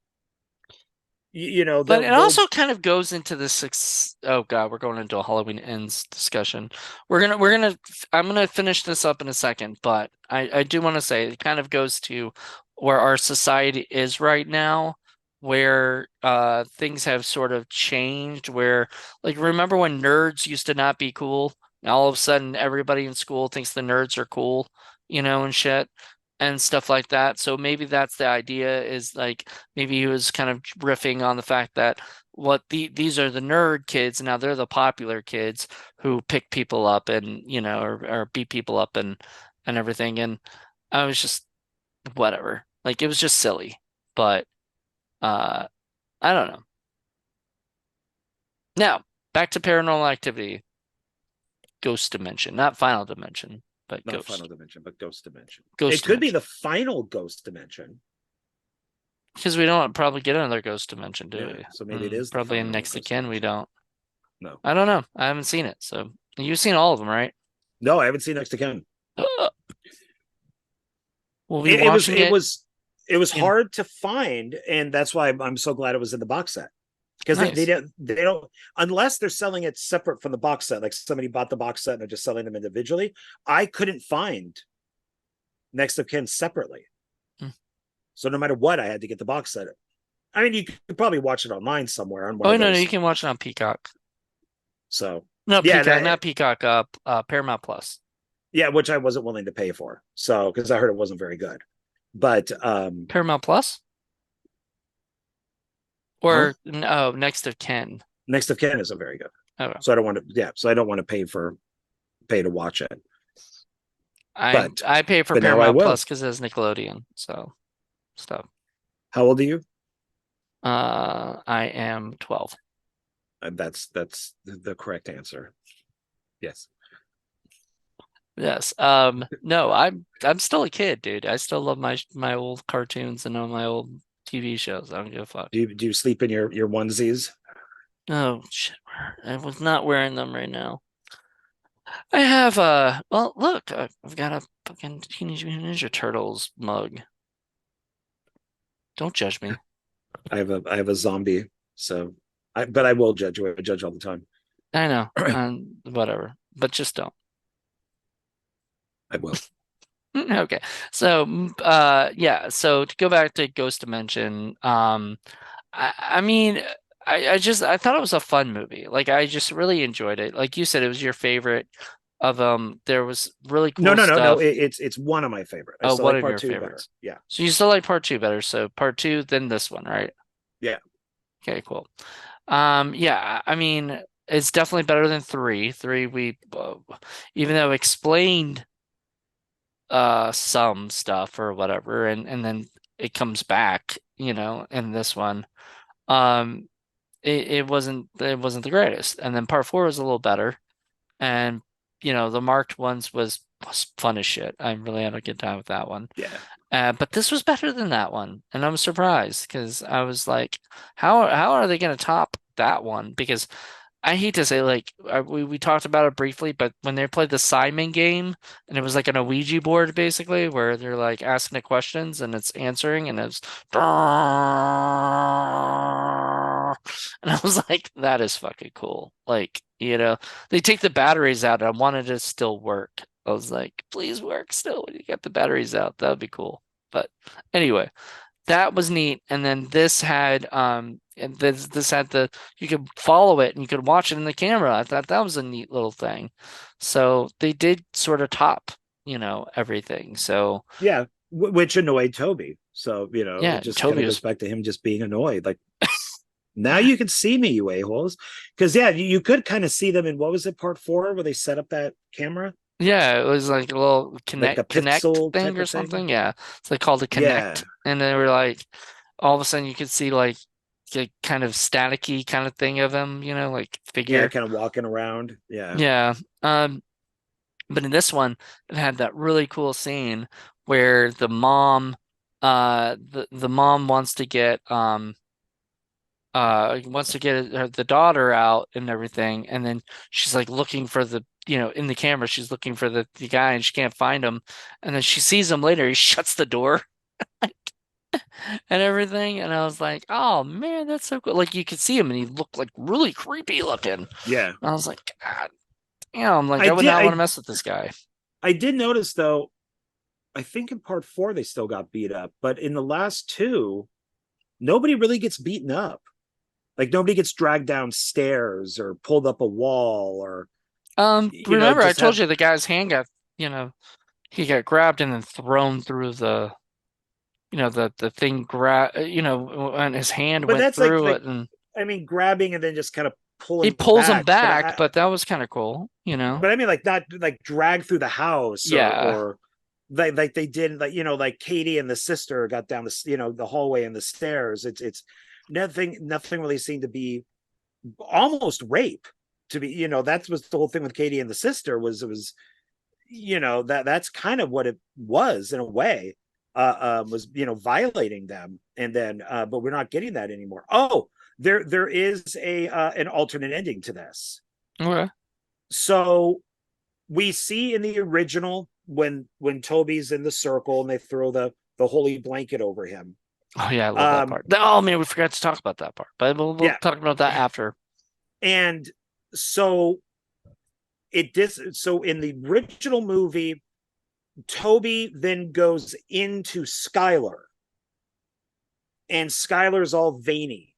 But it They'll also kind of goes into the six. Oh God, we're going into a Halloween Ends discussion. I'm gonna finish this up in a second, but I do want to say it kind of goes to where our society is right now, where things have sort of changed. Where like remember when nerds used to not be cool? Now all of a sudden everybody in school thinks the nerds are cool, and shit and stuff like that. So maybe that's the idea is like maybe he was kind of riffing on the fact that these are the nerd kids and now they're the popular kids who pick people up and or beat people up and everything. And I was just whatever. Like it was just silly. But uh I don't know. Now, back to paranormal activity, ghost dimension, not final dimension, but not Final ghost. Dimension, but Ghost Dimension. It Ghost could be dimension. the final Ghost Dimension. Because we don't probably get another ghost dimension, do Yeah, we? so maybe it is the Probably in final next to Ghost kin we Dimension. don't. No, I don't know. I haven't seen it. So you've seen all of them, right? no, I haven't seen Next to Ken. We'll be It was watching it it was in hard to find, and that's why I'm so glad it was in the box set, because nice. they don't, unless they're selling it separate from the box set, like somebody bought the box set and they're just selling them individually. I couldn't find Next of Kin separately, Hmm. so no matter what, I had to get the box set. I mean, you could probably watch it online somewhere on one Oh of no, you those. can watch it on Peacock. So No, yeah, Peacock, that not Peacock. Paramount Plus. yeah, which I wasn't willing to pay for, so because I heard it wasn't very good. But Paramount Plus huh? or no, Next of Kin. Next of Kin isn't very good, Oh, so I don't want to. Yeah, so I don't want to pay to watch it. But I pay for now I Paramount will. Plus because it has Nickelodeon. So stuff. How old are you? I am 12. That's the correct answer. Yes. Yes. No, I'm still a kid, dude. I still love my old cartoons and all my old TV shows. I don't give a fuck. Do you sleep in your onesies? Oh shit, I was not wearing them right now. I have well look, I've got a fucking Teenage Mutant Ninja Turtles mug. Don't judge me. I have a zombie, so but I will judge you. I judge all the time. I know. I Whatever. But just don't. will. Okay. So yeah, so to go back to Ghost Dimension, I mean I thought it was a fun movie. Like I just really enjoyed it. Like you said, it was your favorite of there was really No, cool no, no, no. stuff. It's one of my favorite. I Oh, still one like of part your two better. favorites. Yeah, So you still like part two better. So part two, then this one, right? yeah. Okay, cool. Yeah, I mean, It's definitely better than three. Three, even though explained some stuff or whatever, and then it comes back, in this one. Um, it wasn't the greatest. And then part four was a little better. And the marked ones was fun as shit. I really had a good time with that one. Yeah. But this was better than that one, and I'm surprised because I was like, how are they going to top that one? Because I hate to say, like, we talked about it briefly, but when they played the Simon game, and it was like on a Ouija board basically, where they're like asking the questions and it's answering, and it's and I was like, that is fucking cool. Like, they take the batteries out, and I wanted it to still work. I was like, please work still when you get the batteries out. That would be cool. But anyway, that was neat. And then this had and this had the you could follow it and you could watch it in the camera. I thought that was a neat little thing. So they did sort of top, everything. So Yeah, which annoyed Toby. So, yeah, it just kind Toby of goes was back to him just being annoyed. Like, now you can see me, you a-holes. Because, yeah, you could kind of see them in, what was it, part four, where they set up that camera? yeah, it was like a little Like a connect pixel thing type or of thing? something. Yeah. It's like called a Yeah. connect. And they were like all of a sudden you could see like the kind of staticky kind of thing of him, like Yeah, figure. kind of walking around. Yeah. Yeah. But in this one, it had that really cool scene where the mom wants to get the daughter out and everything, and then she's like looking for in the camera, she's looking for the guy and she can't find him, and then she sees him later. He shuts the door and everything, and I was like, oh man, that's so cool. Like you could see him, and he looked like really creepy looking. And Yeah. I was like, God damn, like I I would did not want to I mess with this guy. I did notice though, I think in part four they still got beat up, but in the last two, nobody really gets beaten up. Like nobody gets dragged downstairs or pulled up a wall or Remember I just told have. you the guy's hand got, he got grabbed and then thrown through the thing and his hand But went that's like through it and I mean, grabbing and then just kind of he pulling pulls him back. But back, but that was kind of cool. I mean, like not like drag through the house Yeah. or like they did, like like Katie and the sister got down the the hallway and the stairs. It's nothing really seemed to be almost rape to be. That was the whole thing with Katie and the sister was it was that's kind of what it was in a way. Was violating them, and then but we're not getting that anymore. Oh, there is a an alternate ending to this. Okay. So we see in the original when Toby's in the circle and they throw the holy blanket over him. Oh yeah, I love that Um, part. Oh man, we forgot to talk about that part, but we'll yeah, talk about that after. and so so in the original movie, Toby then goes into Skylar, and Skylar's all veiny,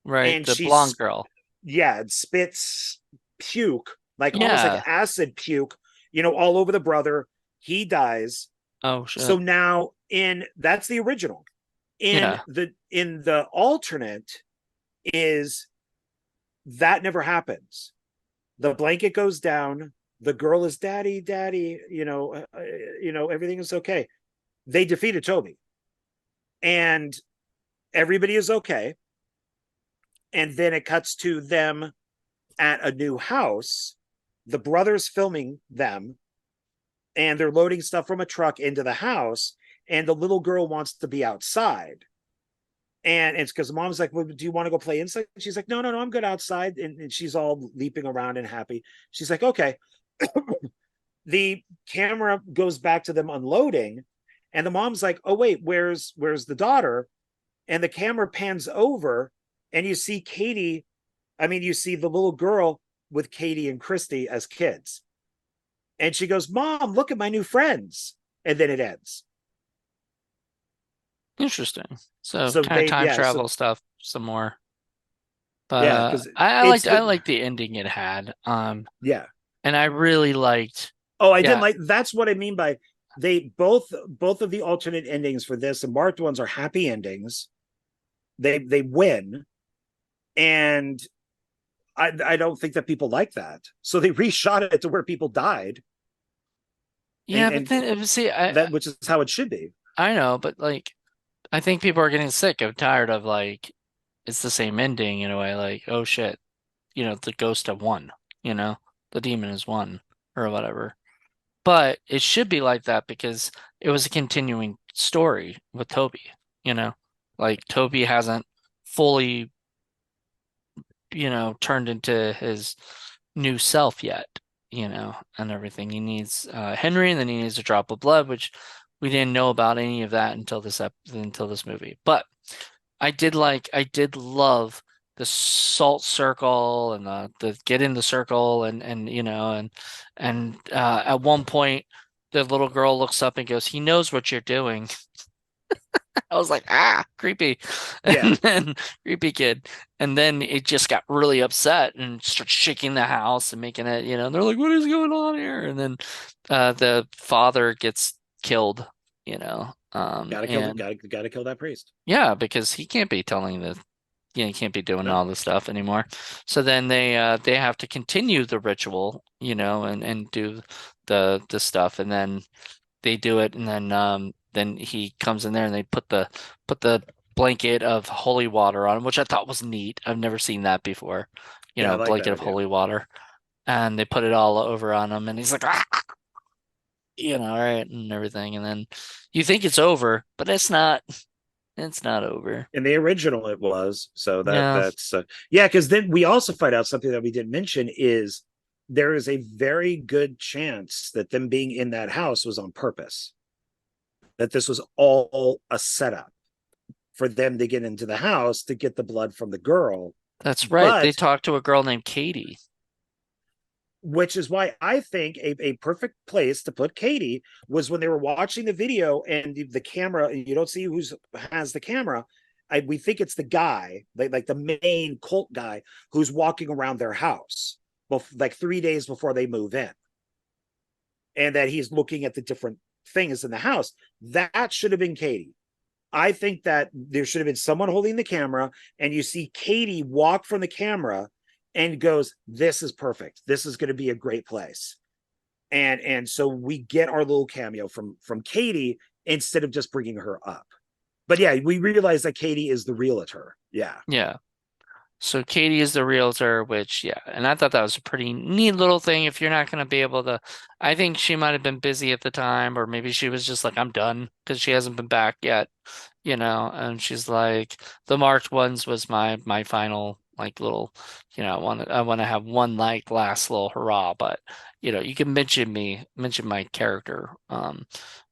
Right, and the blonde girl. yeah, spits puke, like almost like Yeah. acid puke, all over the brother. He dies. Oh So shit. now in that's the original. In Yeah. the alternate is that never happens. The blanket goes down. The girl is daddy, daddy. Everything is okay. They defeated Toby, and everybody is okay. And then it cuts to them at a new house. The brothers filming them, and they're loading stuff from a truck into the house. And the little girl wants to be outside. And it's because mom's like, well, do you want to go play inside? She's like, no, no, no, I'm good outside. And she's all leaping around and happy. She's like, okay. The camera goes back to them unloading. And the mom's like, oh, wait, where's the daughter? And the camera pans over and you see Katie. I mean, you see the little girl with Katie and Christy as kids. And she goes, Mom, look at my new friends. And then it ends. Interesting. So So kind of they, time yeah, so travel stuff some more. But yeah, because I it's liked I the, liked the ending it had. yeah. And I really liked, Oh, I didn't yeah, like, that's what I mean by they both of the alternate endings for this and marked ones are happy endings. They win. And I don't think that people like that. So they reshot it to where people died, Yeah, but and then see, that which is how it should be. I know, but like I think people are getting sick of tired of like it's the same ending in a way. Like, oh shit, the ghost have won. The demon has won or whatever. But it should be like that because it was a continuing story with Toby. You know, like Toby hasn't fully turned into his new self yet, and everything. He needs Henry, and then he needs a drop of blood, which we didn't know about any of that until this movie. But I did love the salt circle and the get in the circle and at one point the little girl looks up and goes, "He knows what you're doing." I was like, creepy. Yeah, And then creepy kid. And then it just got really upset and started shaking the house and making it, and they're like, what is going on here? And then the father gets killed, gotta kill the and gotta kill that priest. yeah, because he can't be telling he can't be doing No, all this stuff anymore. So then they have to continue the ritual, and do the stuff, and then they do it, and then he comes in there and they put the blanket of holy water on him, which I thought was neat. I've never seen that before. yeah, I like that Blanket of idea. holy water. And they put it all over on him and he's like, right, and everything. And then you think it's over, but it's not over. In the original, it was so Yeah, that's yeah. Because then we also find out something that we didn't mention is there is a very good chance that them being in that house was on purpose. That this was all a setup for them to get into the house to get the blood from the girl. that's right. They But talked to a girl named Katie. which is why I think a perfect place to put Katie was when they were watching the video and the camera, and you don't see who has the camera. We think it's the guy, like the main cult guy who's walking around their house, like 3 days before they move in, and that he's looking at the different things in the house. That should have been Katie. I think that there should have been someone holding the camera, and you see Katie walk from the camera and goes, "This is perfect. This is going to be a great place." And so we get our little cameo from Katie instead of just bringing her up. But yeah, we realize that Katie is the realtor. Yeah, Yeah. So Katie is the realtor, which, yeah, and I thought that was a pretty neat little thing. If you're not going to be able to, I think she might have been busy at the time, or maybe she was just like, I'm done because she hasn't been back yet, and she's like, the marked ones was my final like little, I want to have one like last little hurrah, but you can mention my character,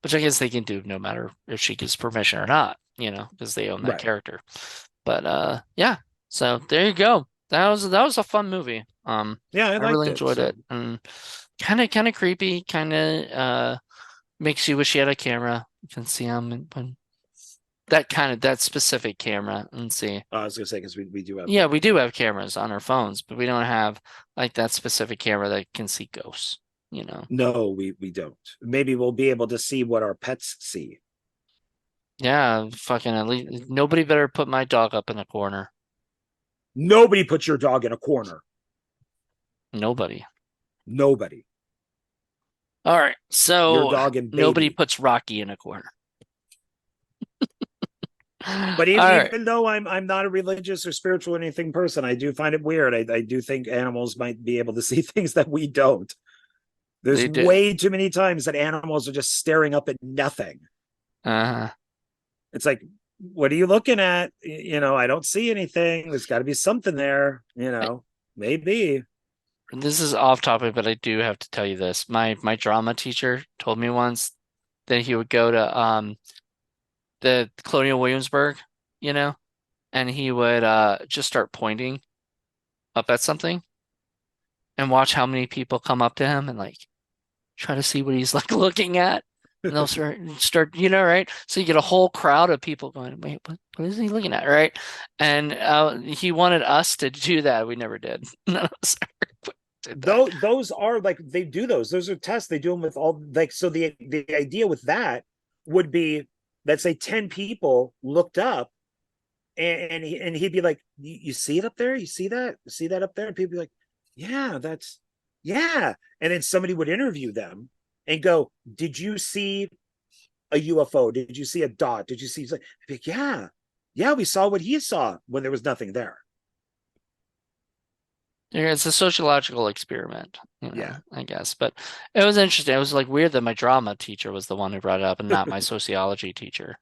which I guess they can do no matter if she gives permission or not, because they own that right. character. But yeah. So there you go. That was a fun movie. Yeah, I I liked really it. enjoyed So it, and kind of creepy, kind of makes you wish you had a camera. You can see them when that specific camera and see. I was gonna say because we do have Yeah, we do cameras. have cameras on our phones, but we don't have like that specific camera that can see ghosts, you know. No, we don't. Maybe we'll be able to see what our pets see. Yeah, fucking at least nobody better put my dog up in the corner. Nobody puts your dog in a corner. Nobody. Nobody. All right, Your so dog and nobody baby. puts Rocky in a corner. But All right, even though I'm not a religious or spiritual or anything person, I do find it weird. I do think animals might be able to see things that we don't. There's they do. way too many times that animals are just staring up at nothing. Uh, It's like, what are you looking at? I don't see anything. There's got to be something there. Maybe. this is off topic, but I do have to tell you this. My drama teacher told me once that he would go to the Colonial Williamsburg, you know, and he would just start pointing up at something and watch how many people come up to him and like try to see what he's like looking at. And they'll start, right? So you get a whole crowd of people going, wait, what is he looking at, right? And he wanted us to do that. We never did. None of us ever did that. Those are like they do those. Those are tests. They do them with all like so the idea with that would be let's say 10 people looked up and he'd be like, you see it up there? You see that? See that up there? And people be like, yeah, that's yeah. And then somebody would interview them and go, did you see a UFO? Did you see a dot? Did you see? Like, yeah, yeah, we saw what he saw when there was nothing there. Yeah, it's a sociological experiment, Yeah. I guess. But it was interesting. It was like weird that my drama teacher was the one who brought it up and not my sociology teacher,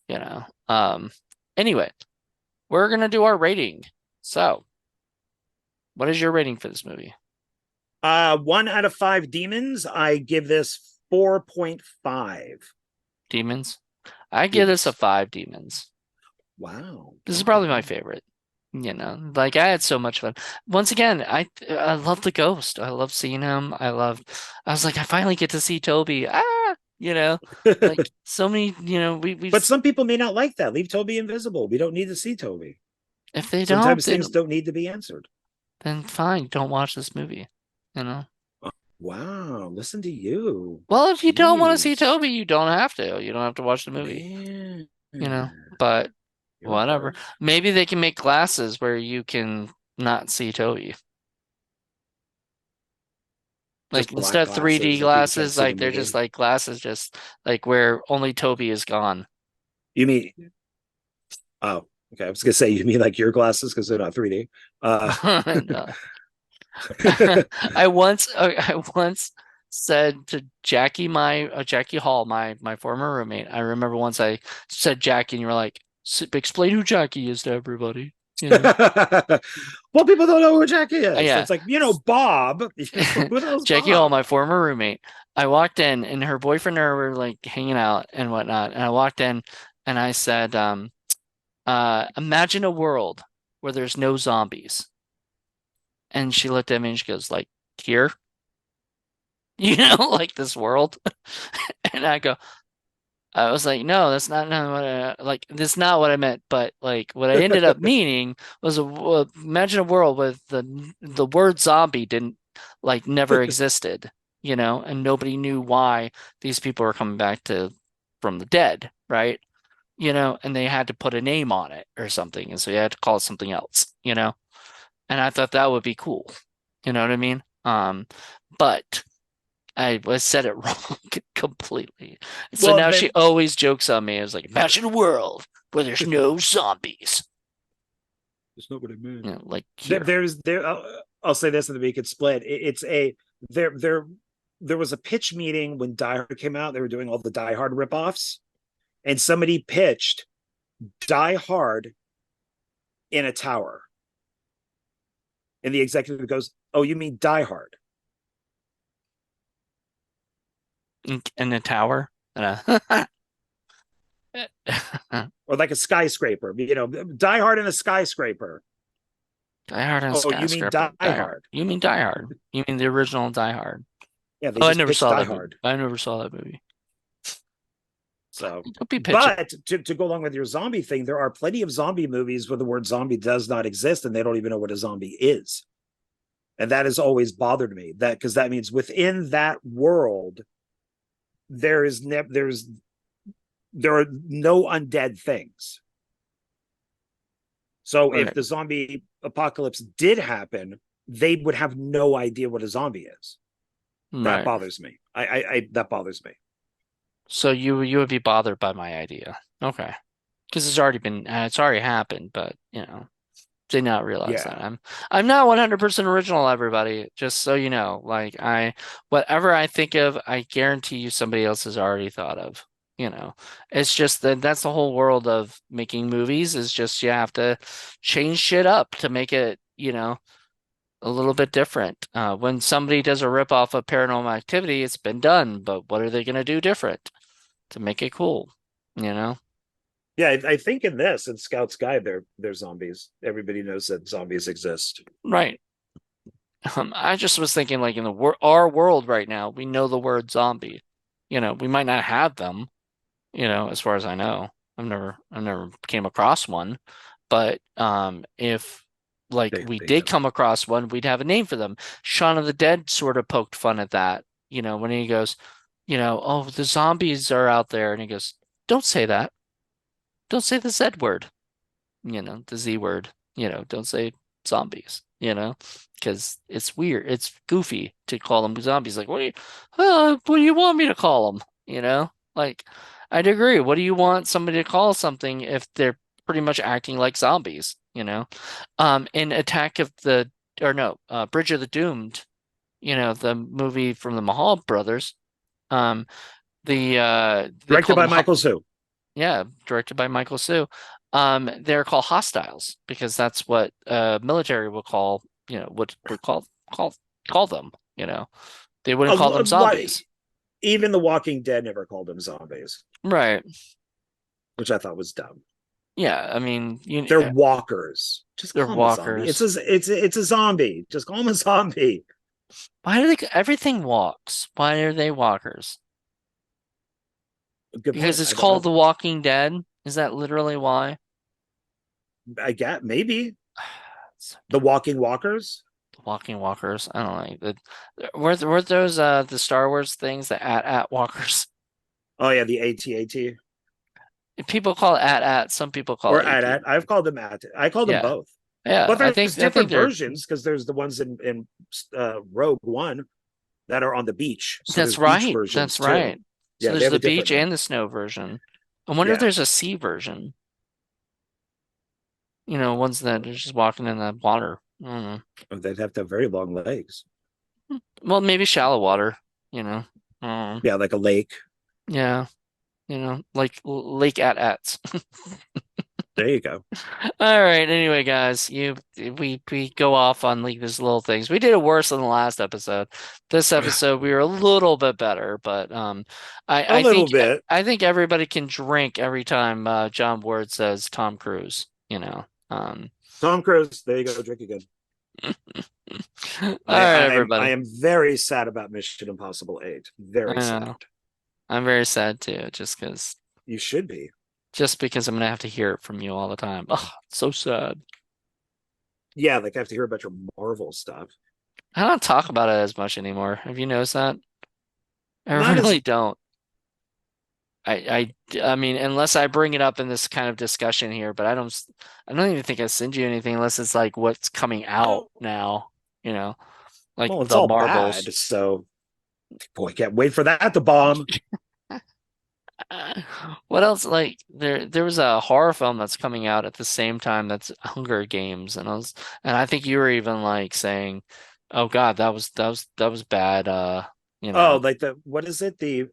you know. Anyway, we're gonna do our rating. So, what is your rating for this movie? 1 out of 5 demons. I give this 4.5 Demons? I give this a demons. 5 demons. Wow. This is probably my Okay. favorite. Like I had so much fun. Once again, I love the ghost. I love seeing him. I was like, I finally get to see Toby. Like so many, But some people may not like that. Leave Toby invisible. We don't need to see Toby. if they don't, Sometimes things don't need to be answered. then fine, don't watch this movie, you know? Wow. Listen to you. Well, if you don't want to see Jeez. Toby, you don't have to. You don't have to watch the movie, Man. you know? But You're whatever. harsh. Maybe they can make glasses where you can not see Toby. Like Just black instead of 3D glasses and people can't glasses, see the like they're just movie. like glasses just like where only Toby is gone. You mean, oh, okay. I was going to say, you mean like your glasses because they're not 3D. Uh, No. I once said to Jackie Hall, my former roommate. I remember once I said Jackie, and you were like, "Explain who Jackie is to everybody." You know? well, people don't know who Jackie is. Yeah, It's like, Bob. Who the hell's Jackie Hall, Bob? my former roommate. I walked in, and her boyfriend and her were like hanging out and whatnot. And I walked in, and I said, "Imagine a world where there's no zombies." And she looked at me and she goes, "Like here." Like this world. And I was like, no, that's not what like, that's not what I meant. But like, what I ended up meaning was imagine a world with the word zombie didn't like never existed, and nobody knew why these people were coming back from the dead, right? And they had to put a name on it or something, and so you had to call it something else. And I thought that would be cool. You know what I mean? But I said it wrong completely. So well, now she then always jokes on me. I was like, imagine a world where there's no zombies. that's not what I meant. Like There, here. there's there. I'll say this, and then we could split. It's a there was a pitch meeting when Die Hard came out. They were doing all the Die Hard ripoffs, and somebody pitched Die Hard in a tower, and the executive goes, "Oh, you mean Die Hard?" In a tower. Or like a skyscraper, Die Hard in a skyscraper. Die Hard on Oh, you mean Die skyscraper. Die Hard. Hard? You mean Die Hard. You mean the original Die Hard. Yeah, they Oh, I just never pitched saw Die that movie. Hard. I never saw that movie. So, Don't be pitching. but to go along with your zombie thing, there are plenty of zombie movies where the word zombie does not exist and they don't even know what a zombie is. And that has always bothered me. That because that means within that world, there are no undead things. So if Right. the zombie apocalypse did happen, they would have no idea what a zombie is. That Right. bothers me. I that bothers me. So you would be bothered by my idea. Okay. Because it's already happened, but did not realize that. Yeah. I'm not 100% original, everybody, just so you know. Like whatever I think of, I guarantee you somebody else has already thought of. It's just that's the whole world of making movies is just you have to change shit up to make it, a little bit different. When somebody does a rip off of Paranormal Activity, it's been done, but what are they going to do different to make it cool? You know? Yeah, I think in this in Scout's Guide, they're zombies. Everybody knows that zombies exist. Right. I just was thinking like in our world right now, we know the word zombie. We might not have them, as far as I know. I've never came across one, but if like we They did do. come across one, we'd have a name for them. Shaun of the Dead sort of poked fun at that, when he goes, oh, the zombies are out there, and he goes, don't say that. Don't say the Z word. the Z word, don't say zombies, because it's weird. It's goofy to call them zombies. Like, what do you want me to call them? Like, I'd agree. What do you want somebody to call something if they're pretty much acting like zombies, in Attack of the, or no, Bridge of the Doomed, the movie from the Mahal brothers, um, they Directed called by them, Michael Sue. yeah, directed by Michael Sue. They're called hostiles because that's what military would call, would call them, They wouldn't call them Why zombies. even The Walking Dead never called them zombies, Right. which I thought was dumb. Yeah, I mean, They're walkers. Just they're call them a zombie. walkers. It's a zombie. Just call them a zombie. Why do everything walks? Why are they walkers? Good Because point. it's I don't called know. The Walking Dead? Is that literally why? I get maybe It's the walking walkers. walking walkers. I don't like it. Were those the Star Wars things, the at walkers? Oh yeah, the AT-AT People call it at, some people call or it AT. at. I've called them at. I call them Yeah. both. Yeah. But I there's think I think different they're versions because there's the ones in Rogue One that are on the beach. So that's there's beach right. versions That's too. right. So Yeah, they there's have the a different beach name. and the snow version. I wonder if Yeah. there's a sea version. Ones that are just walking in the water. I don't know. They'd have to have very long legs. Well, maybe shallow water, you know. Um, Yeah, like a lake. yeah, like Lake at-ats. There you go. All right. Anyway, guys, we go off on like these little things. We did it worse than the last episode. This episode we were a little bit better, but A I little think bit. everybody can drink every time John Ward says Tom Cruise. Tom Cruise. There you go. Drink again. All right, I everybody. am very sad about Mission Impossible 8. I Very sad. know. I'm very sad too, You should be. just because I'm gonna have to hear it from you all the time. Oh, it's so sad. Yeah, like I have to hear about your Marvel stuff. I don't talk about it as much anymore. Have you noticed that? I Not as really don't. I mean, unless I bring it up in this kind of discussion here, but I don't even think I send you anything unless it's like what's coming out oh, now, you know, like well, it's the all Marvels. bad. So boy, can't wait for that to bomb. What else? Like there was a horror film that's coming out at the same time that's Hunger Games, and I think you were even like saying, "Oh God, that was bad." You Oh, know. like the what is it? The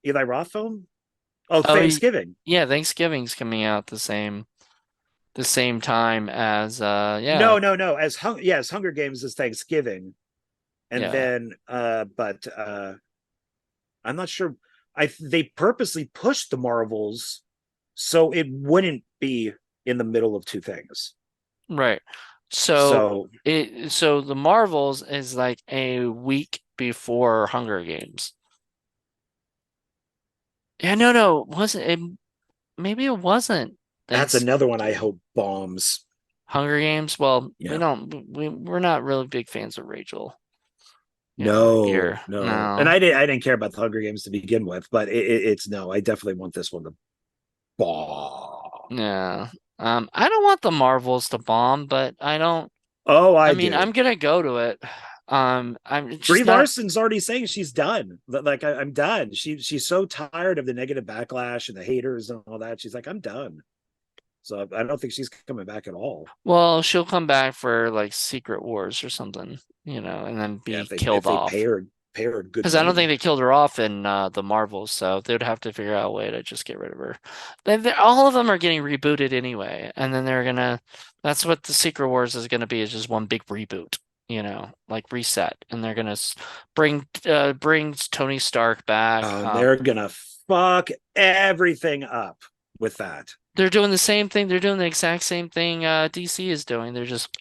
Eli Roth film? Oh, Oh, Thanksgiving. yeah, Thanksgiving's coming out the same time as yeah, No. As Hunger Games is Thanksgiving. And yeah, then but I'm not sure. I They purposely pushed the Marvels so it wouldn't be in the middle of two things. right. So So so the Marvels is like a week before Hunger Games. Yeah, no, wasn't it? Maybe it wasn't that's Thanks another one I hope bombs. Hunger Games. Well, we Yeah. don't we're not really big fans of Rachel, No, here. no. And No. I didn't care about the Hunger Games to begin with, but it's no. I definitely want this one to bomb. Yeah. I don't want the Marvels to bomb, but I don't Oh, I I mean, do. I'm gonna go to it. I'm Brie just not. Larson's already saying she's done. Like I'm done. She's so tired of the negative backlash and the haters and all that. She's like, I'm done. So I don't think she's coming back at all. Well, she'll come back for like Secret Wars or something, and then Yeah, be if killed they off. pay her good Because I don't think money. they killed her off in the Marvels, so they would have to figure out a way to just get rid of her. All of them are getting rebooted anyway, and then they're gonna. That's what the Secret Wars is gonna be, is just one big reboot, like reset, and they're gonna bring Tony Stark back. And they're gonna fuck everything up with that. They're doing the same thing. They're doing the exact same thing DC is doing. They're just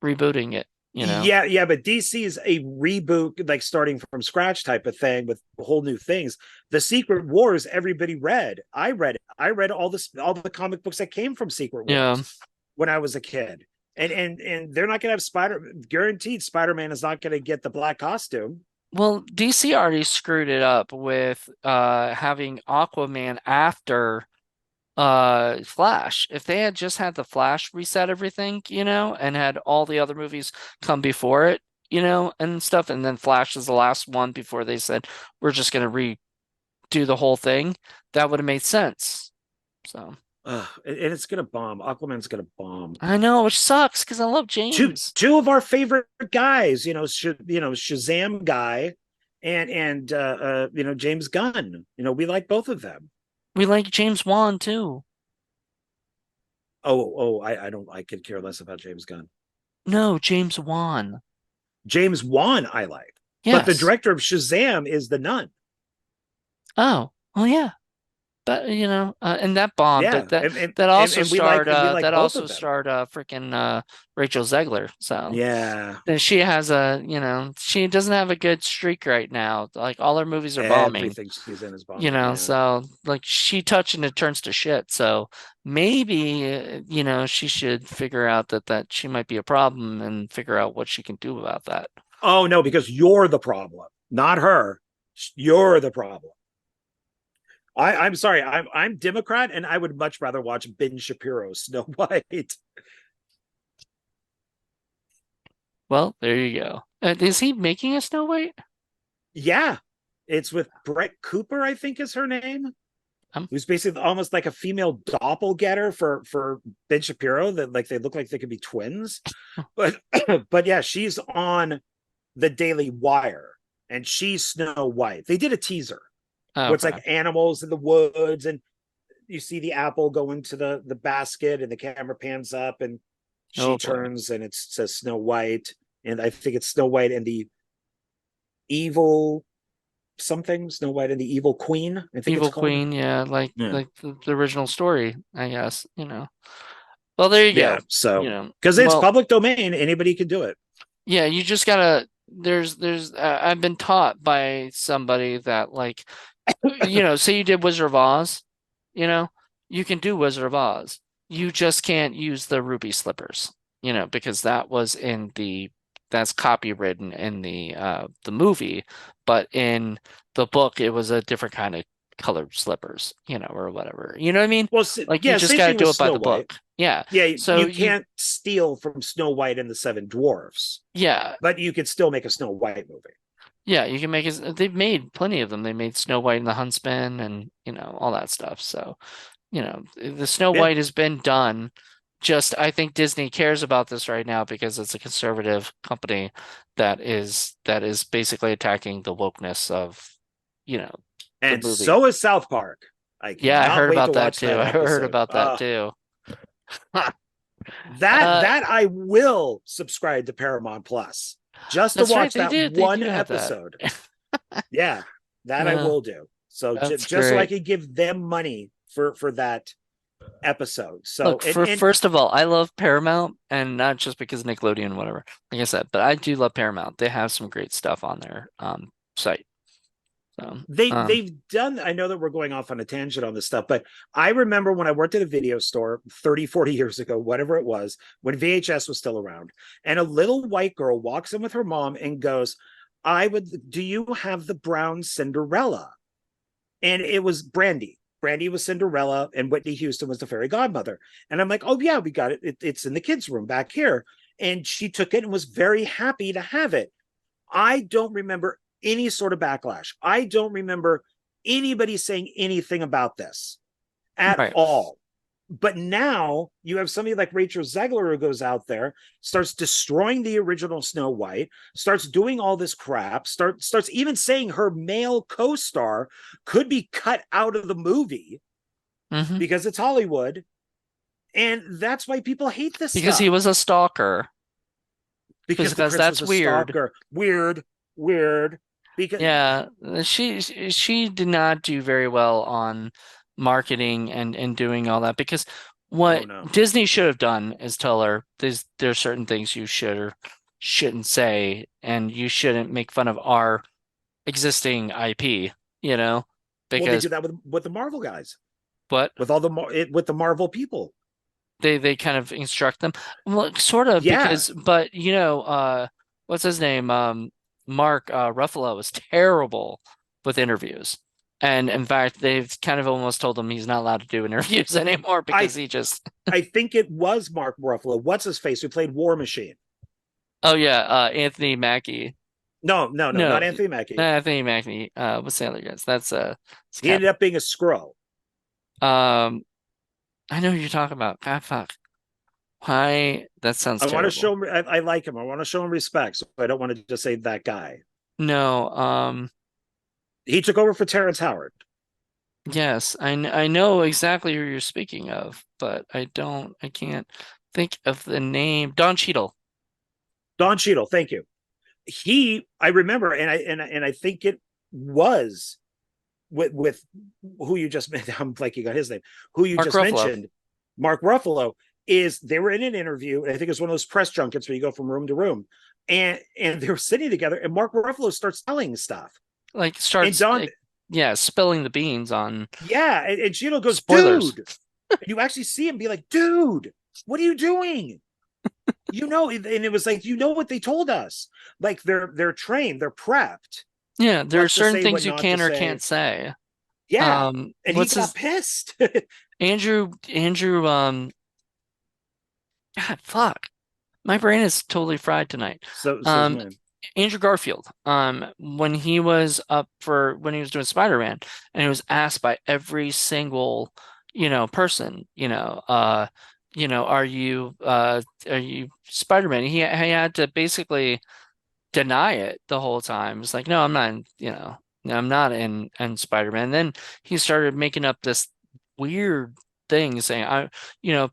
rebooting it. Yeah, but DC is a reboot, like starting from scratch type of thing with whole new things. The Secret Wars, everybody read. I read it. I read all the comic books that came from Secret Yeah. Wars when I was a kid. And they're not gonna have guaranteed Spider-Man is not gonna get the black costume. Well, DC already screwed it up with having Aquaman after Flash. If they had just had the Flash reset everything, and had all the other movies come before it, and stuff, and then Flash is the last one before they said we're just gonna redo the whole thing, that would have made sense. So And it's gonna bomb. Aquaman's gonna bomb. I know, which sucks because I love two James. two of our favorite guys, Shazam guy and James Gunn. We like both of them. We like James Wan too. I don't. I could care less about James Gunn. No, James Wan. James Wan, I like, but the Yes. director of Shazam is the Nun. Oh, well, yeah. But and that bomb, Yeah, but that and and that and, also and we like starred and we like that both also of them. starred freaking Rachel Zegler. So Yeah, then she has she doesn't have a good streak right now. Like all her movies are bombing, everything she's in is bombing. Yeah. so like she touch and it turns to shit. So maybe she should figure out that she might be a problem and figure out what she can do about that. Oh no, because you're the problem, not her. You're the problem. I'm sorry. I'm Democrat, and I would much rather watch Ben Shapiro's Snow White. Well, there you go. Is he making a Snow White? Yeah, it's with Brett Cooper, I think is her name, Um, who's basically almost like a female doppelganger for Ben Shapiro. That like they look like they could be twins, but but yeah, she's on the Daily Wire, and she's Snow White. They did a teaser where it's okay. like animals in the woods, and you see the apple go into the basket, and the camera pans up, and she Oh boy. turns, and it says Snow White, and I think it's Snow White and the evil something, Snow White and the Evil Queen, I think it's Evil called. Queen, yeah, like Yeah. the original story, I guess. Well, there you Yeah. go. So because it's Well, public domain, anybody can do it. yeah, you just gotta. I've been taught by somebody that like, say you did Wizard of Oz, you know, you can do Wizard of Oz. You just can't use the ruby slippers, because that's copywritten in the movie, but in the book it was a different kind of colored slippers, or whatever. You know what I mean? Well, Like you yeah, just same got to thing do with it by Snow the White. book. Yeah. Yeah, So you you, can't steal from Snow White and the Seven Dwarfs, yeah, but you could still make a Snow White movie. yeah, you can make it. They've made plenty of them. They made Snow White and the Huntsman and, all that stuff. So, the Snow Yeah. White has been done. Just, I think Disney cares about this right now because it's a conservative company that is basically attacking the wokeness of, you know, the And movie. so is South Park. I Yeah, I cannot heard wait to about that watch too. that I heard episode. about that too. That Uh, that I will subscribe to Paramount Plus just to that's right. watch They that do. They one do have that. episode. Yeah, that I Yeah, will do. So that's just so I great. can give them money for that episode. So Look, and for and first of all, I love Paramount, and not just because of Nickelodeon, whatever. Like I said, but I do love Paramount. They have some great stuff on their site. So, they've done, I know that we're going off on a tangent on this stuff, but I remember when I worked at a video store 30, 40 years ago, whatever it was, when VHS was still around, and a little white girl walks in with her mom and goes, do you have the brown Cinderella? And it was Brandy. Brandy was Cinderella, and Whitney Houston was the fairy godmother. And I'm like, oh yeah, we got it. It's in the kids' room back here. And she took it and was very happy to have it. I don't remember any sort of backlash. I don't remember anybody saying anything about this at right. all. But now you have somebody like Rachel Zegler who goes out there, starts destroying the original Snow White, starts doing all this crap, starts even saying her male co-star could be cut out of the movie hmm because it's Hollywood. And that's why people hate this Because he stuff. was a stalker. Because the Because prince was that's a weird. stalker. Weird. Because Yeah, she did not do very well on marketing and doing all that because oh what no. Disney should have done is tell her there's certain things you should or shouldn't say and you shouldn't make fun of our existing IP, Well, they because do that with the Marvel guys, what with all with the Marvel people. they kind of instruct them. Well, sort of Yeah, but what's his name? Mark Ruffalo is terrible with interviews. And in fact, they've kind of almost told him he's not allowed to do interviews anymore I because he just. I think it was Mark Ruffalo. What's his face who played War Machine? Oh yeah, Anthony Mackie. No, no, no, No, not Anthony Mackie. Anthony Mackie. What's the other guys? It's He Cap. ended up being a Skrull. Um, I know who you're talking about. God, fuck. Why? That sounds I want to terrible. show him. I like him. I want to show him respect. So I don't want to just say that guy. No. He took over for Terrence Howard. Yes, I know exactly who you're speaking of, but I can't think of the name. Don Cheadle. Don Cheadle. Thank you. I remember, and I think it was with who you just I'm blanking on his name. Who you Mark just Ruffalo. mentioned, Mark Ruffalo. Is they were in an interview, and I think it was one of those press junkets where you go from room to room, and they were sitting together, and Mark Ruffalo starts telling stuff, Like and starts, Don, yeah, spilling the beans on yeah, and Cheadle goes, spoilers. dude, and you actually see him be like, dude, what are you doing? And it was like, what they told us. Like they're trained, they're prepped, Yeah, there are what to certain say, things what you not to can or can't say. say. Yeah. And he What's got his pissed. Andrew? God, fuck. My brain is totally fried tonight. So's Um, mine. Andrew Garfield. When he was doing Spider-Man, and he was asked by every single, person, are you Spider-Man? He had to basically deny it the whole time. It's like, no, I'm not, no, I'm not in Spider-Man. Then he started making up this weird thing saying,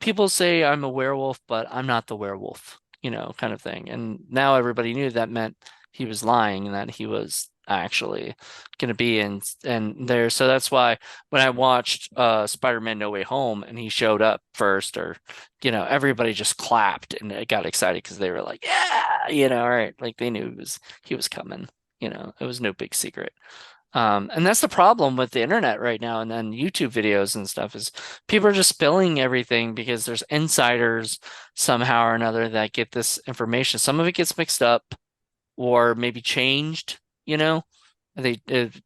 people say I'm a werewolf, but I'm not the werewolf, kind of thing. And now everybody knew that meant he was lying and that he was actually going to be in there. So that's why when I watched Spider-Man No Way Home and he showed up first, or everybody just clapped and it got excited because they were like, yeah, all right, like they knew he was coming. It was no big secret. And that's the problem with the internet right now, and then YouTube videos and stuff is people are just spilling everything because there's insiders somehow or another that get this information. Some of it gets mixed up or maybe changed, you know.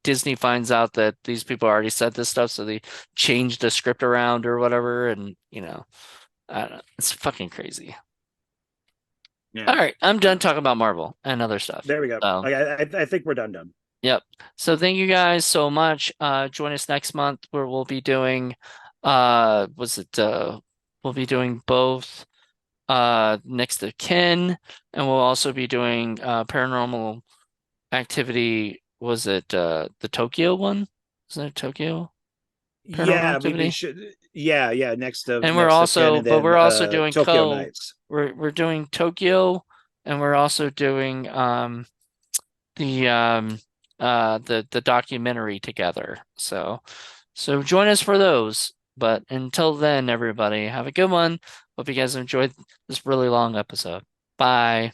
Disney finds out that these people already said this stuff, so they change the script around or whatever, and I don't know. It's fucking crazy. All Yeah. right, I'm done Yeah. talking about Marvel and other stuff. There we go. So, I think we're done. yep. So thank you guys so much. Join us next month where we'll be doing was it we'll be doing both next to Kin, and we'll also be doing Paranormal Activity. Was it the Tokyo one? Was it Tokyo Paranormal Yeah, we Activity? should. Yeah, yeah. And Next of Ken, and but then we're also doing Tokyo Nights. we're doing Tokyo, and we're also doing the the documentary together. So join us for those. But until then, everybody, have a good one. Hope you guys enjoyed this really long episode. Bye.